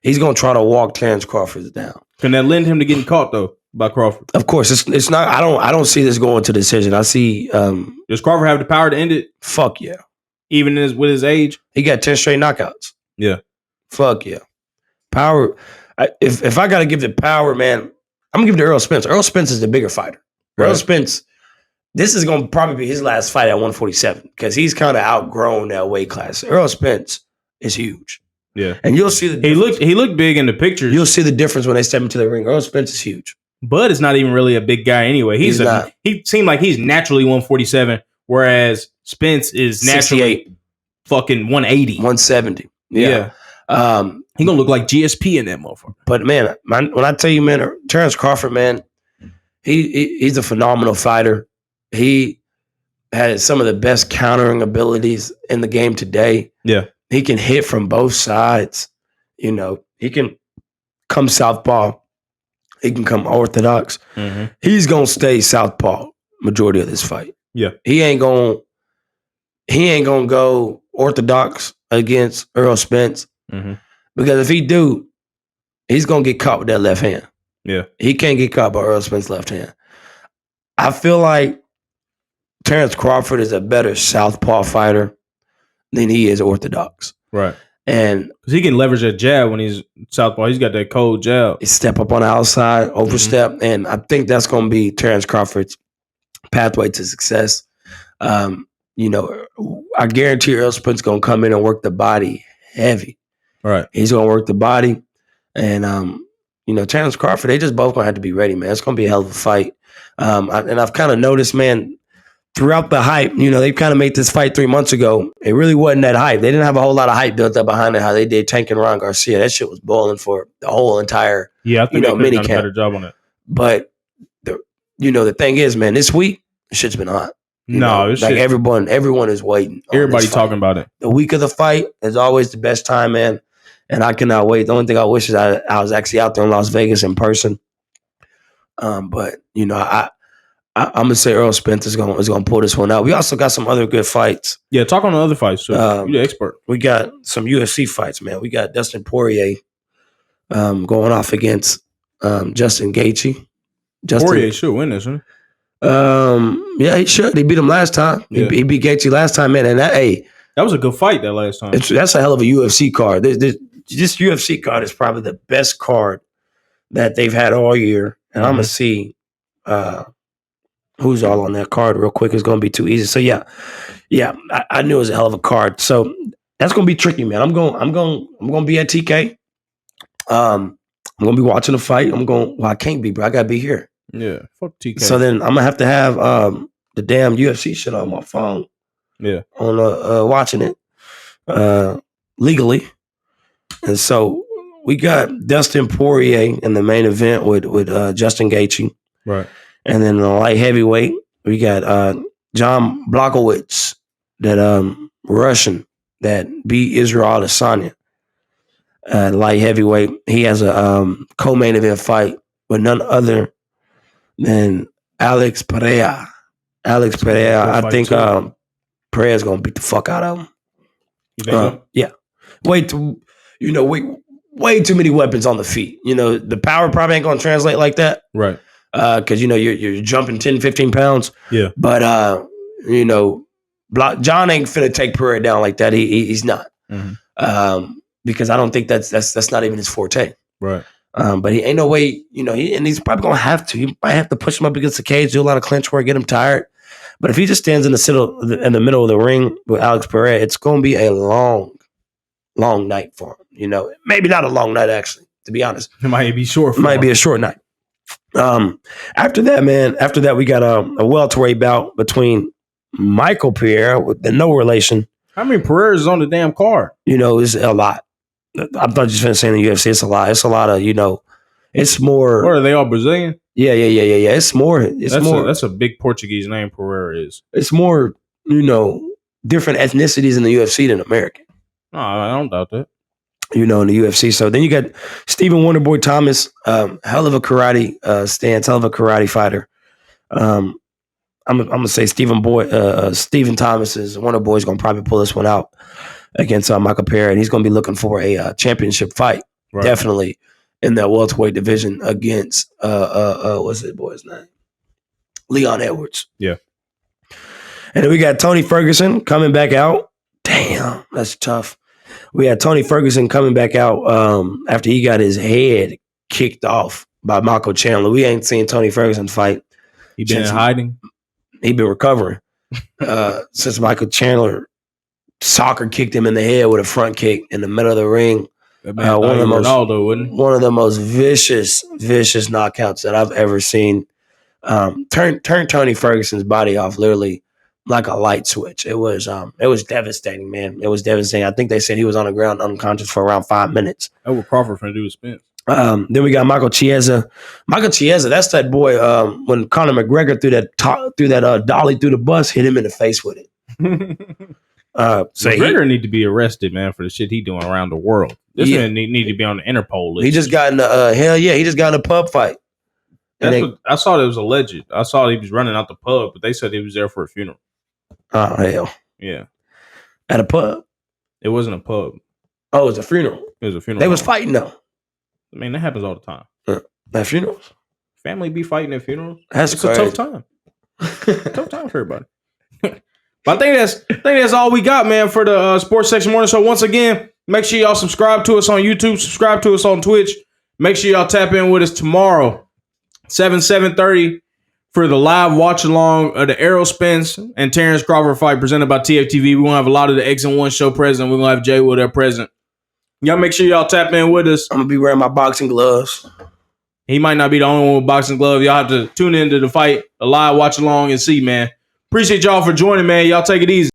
He's gonna try to walk Terence Crawford down. Can that lend him to getting caught though by Crawford? Of course, it's not. I don't see this going to decision. I see. Does Crawford have the power to end it? Fuck yeah. Even with his age, he got 10 straight knockouts. Yeah. Fuck yeah. Power. If I got to give the power, man, I'm gonna give it to Errol Spence. Errol Spence is the bigger fighter. Right. Errol Spence. This is gonna probably be his last fight at 147 because he's kind of outgrown that weight class. Errol Spence is huge. Yeah, and you'll see the difference. He looked big in the pictures. You'll see the difference when they step into the ring. Earl Spence is huge. Bud is not even really a big guy anyway. He seemed like he's naturally 147, whereas Spence is naturally 68. Fucking 180, 170. Yeah. He gonna look like GSP in that motherfucker. But man, when I tell you, man, Terence Crawford, man, he's a phenomenal fighter. He had some of the best countering abilities in the game today. Yeah. He can hit from both sides. You know, he can come southpaw. He can come orthodox. Mm-hmm. He's going to stay southpaw majority of this fight. Yeah. He ain't going to go orthodox against Errol Spence. Mm-hmm. Because if he do, he's going to get caught with that left hand. Yeah. He can't get caught by Errol Spence's left hand. I feel like Terence Crawford is a better southpaw fighter than he is orthodox. Right. And because he can leverage that jab when he's southpaw. He's got that cold jab. Step up on the outside, overstep, and I think that's going to be Terence Crawford's pathway to success. You know, I guarantee Errol Spence going to come in and work the body heavy. Right. He's going to work the body. And, you know, Terence Crawford, they just both going to have to be ready, man. It's going to be a hell of a fight. And I've kind of noticed, man, throughout the hype, you know, they kind of made this fight 3 months ago. It really wasn't that hype. They didn't have a whole lot of hype built up behind it, how they did Tank and Ron Garcia. That shit was boiling for the whole entire, I think they mini done a better job on it. But, the thing is, man, this week, shit's been hot. Everyone is waiting. Everybody talking about it. The week of the fight is always the best time, man. And I cannot wait. The only thing I wish is I was actually out there in Las Vegas in person. But you know, I'm gonna say Errol Spence is gonna pull this one out. We also got some other good fights. Yeah, talk on the other fights too. You're the expert. We got some UFC fights, man. We got Dustin Poirier going off against Justin Gaethje. Poirier should win this, huh? Yeah, he should. He beat him last time. Yeah. He beat Gaethje last time, man. And that was a good fight that last time. That's a hell of a UFC card. This UFC card is probably the best card that they've had all year. And I'm gonna see who's all on that card real quick. It's gonna be too easy. So yeah, I knew it was a hell of a card. So that's gonna be tricky, man. I'm gonna be at TK. I'm gonna be watching the fight. I can't be, bro. I gotta be here. Yeah, fuck TK. So then I'm gonna have to have the damn UFC shit on my phone. Yeah, on watching it legally. And so we got Dustin Poirier in the main event with Justin Gaethje. Right. And then in the light heavyweight, we got John Blachowicz, that Russian that beat Israel Adesanya. Light heavyweight. He has a co-main event fight with none other than Alex Pereira. I think Pereira's gonna beat the fuck out of him. You think so? Yeah. Way too many weapons on the feet. You know, the power probably ain't gonna translate like that. Right. Because you're jumping 10, 15 pounds. Yeah. But John ain't finna take Pereira down like that. He's not. Mm-hmm. Because I don't think that's not even his forte. Right. But he ain't no way, and he's probably gonna have to. He might have to push him up against the cage, do a lot of clinch work, get him tired. But if he just stands in the middle of the ring with Alex Pereira, it's gonna be a long night for him. Maybe not a long night, actually, to be honest. It might be short. It might be a short night. After that, we got a welterweight bout between Michael Pereira with no relation. How many Pereiras on the damn card? It's a lot. I'm not just saying the UFC. It's a lot. It's a lot of, it's more. What are they all Brazilian? Yeah. It's more. That's a big Portuguese name. Pereira is. It's more, different ethnicities in the UFC than American. No, I don't doubt that. In the UFC. So then you got Stephen Wonderboy Thomas, hell of a karate stance, hell of a karate fighter. I'm gonna say Stephen Thomas is Wonderboy is gonna probably pull this one out against Michael Pereira, and he's gonna be looking for a championship fight, right. Definitely in that welterweight division against what's that boy's name? Leon Edwards. Yeah. And then we got Tony Ferguson coming back out. Damn, that's tough. We had Tony Ferguson coming back out after he got his head kicked off by Michael Chandler. We ain't seen Tony Ferguson fight. He been in hiding. He been recovering since Michael Chandler soccer kicked him in the head with a front kick in the middle of the ring. One of the most vicious knockouts that I've ever seen. Turned Tony Ferguson's body off literally like a light switch. It was devastating, man. It was devastating. I think they said he was on the ground unconscious for around 5 minutes. That's what Crawford finna do with Spence. Then we got Michael Chiesa. Michael Chiesa, that's that boy. When Conor McGregor threw that dolly through the bus, hit him in the face with it. So McGregor need to be arrested, man, for the shit he doing around the world. This man need to be on the Interpol list. He just got in he just got in a pub fight. I saw it was alleged. I saw he was running out the pub, but they said he was there for a funeral. Oh hell, yeah, at a pub. It wasn't a pub. Oh, it was a funeral. It was a funeral. They was fighting though. I mean, that happens all the time. At funerals, family be fighting at funerals. It's crazy. A tough time. Tough time for everybody. But I think that's all we got, man, for the sports section morning show. Once again, Make sure y'all subscribe to us on YouTube. Subscribe to us on Twitch. Make sure y'all tap in with us tomorrow, 7:30 for the live watch along of the Errol, Spence, and Terence Crawford fight presented by TFTV. We're going to have a lot of the X and 1 show present. We're going to have JWill there present. Y'all make sure y'all tap in with us. I'm going to be wearing my boxing gloves. He might not be the only one with boxing gloves. Y'all have to tune into the fight, a live watch along, and see, man. Appreciate y'all for joining, man. Y'all take it easy.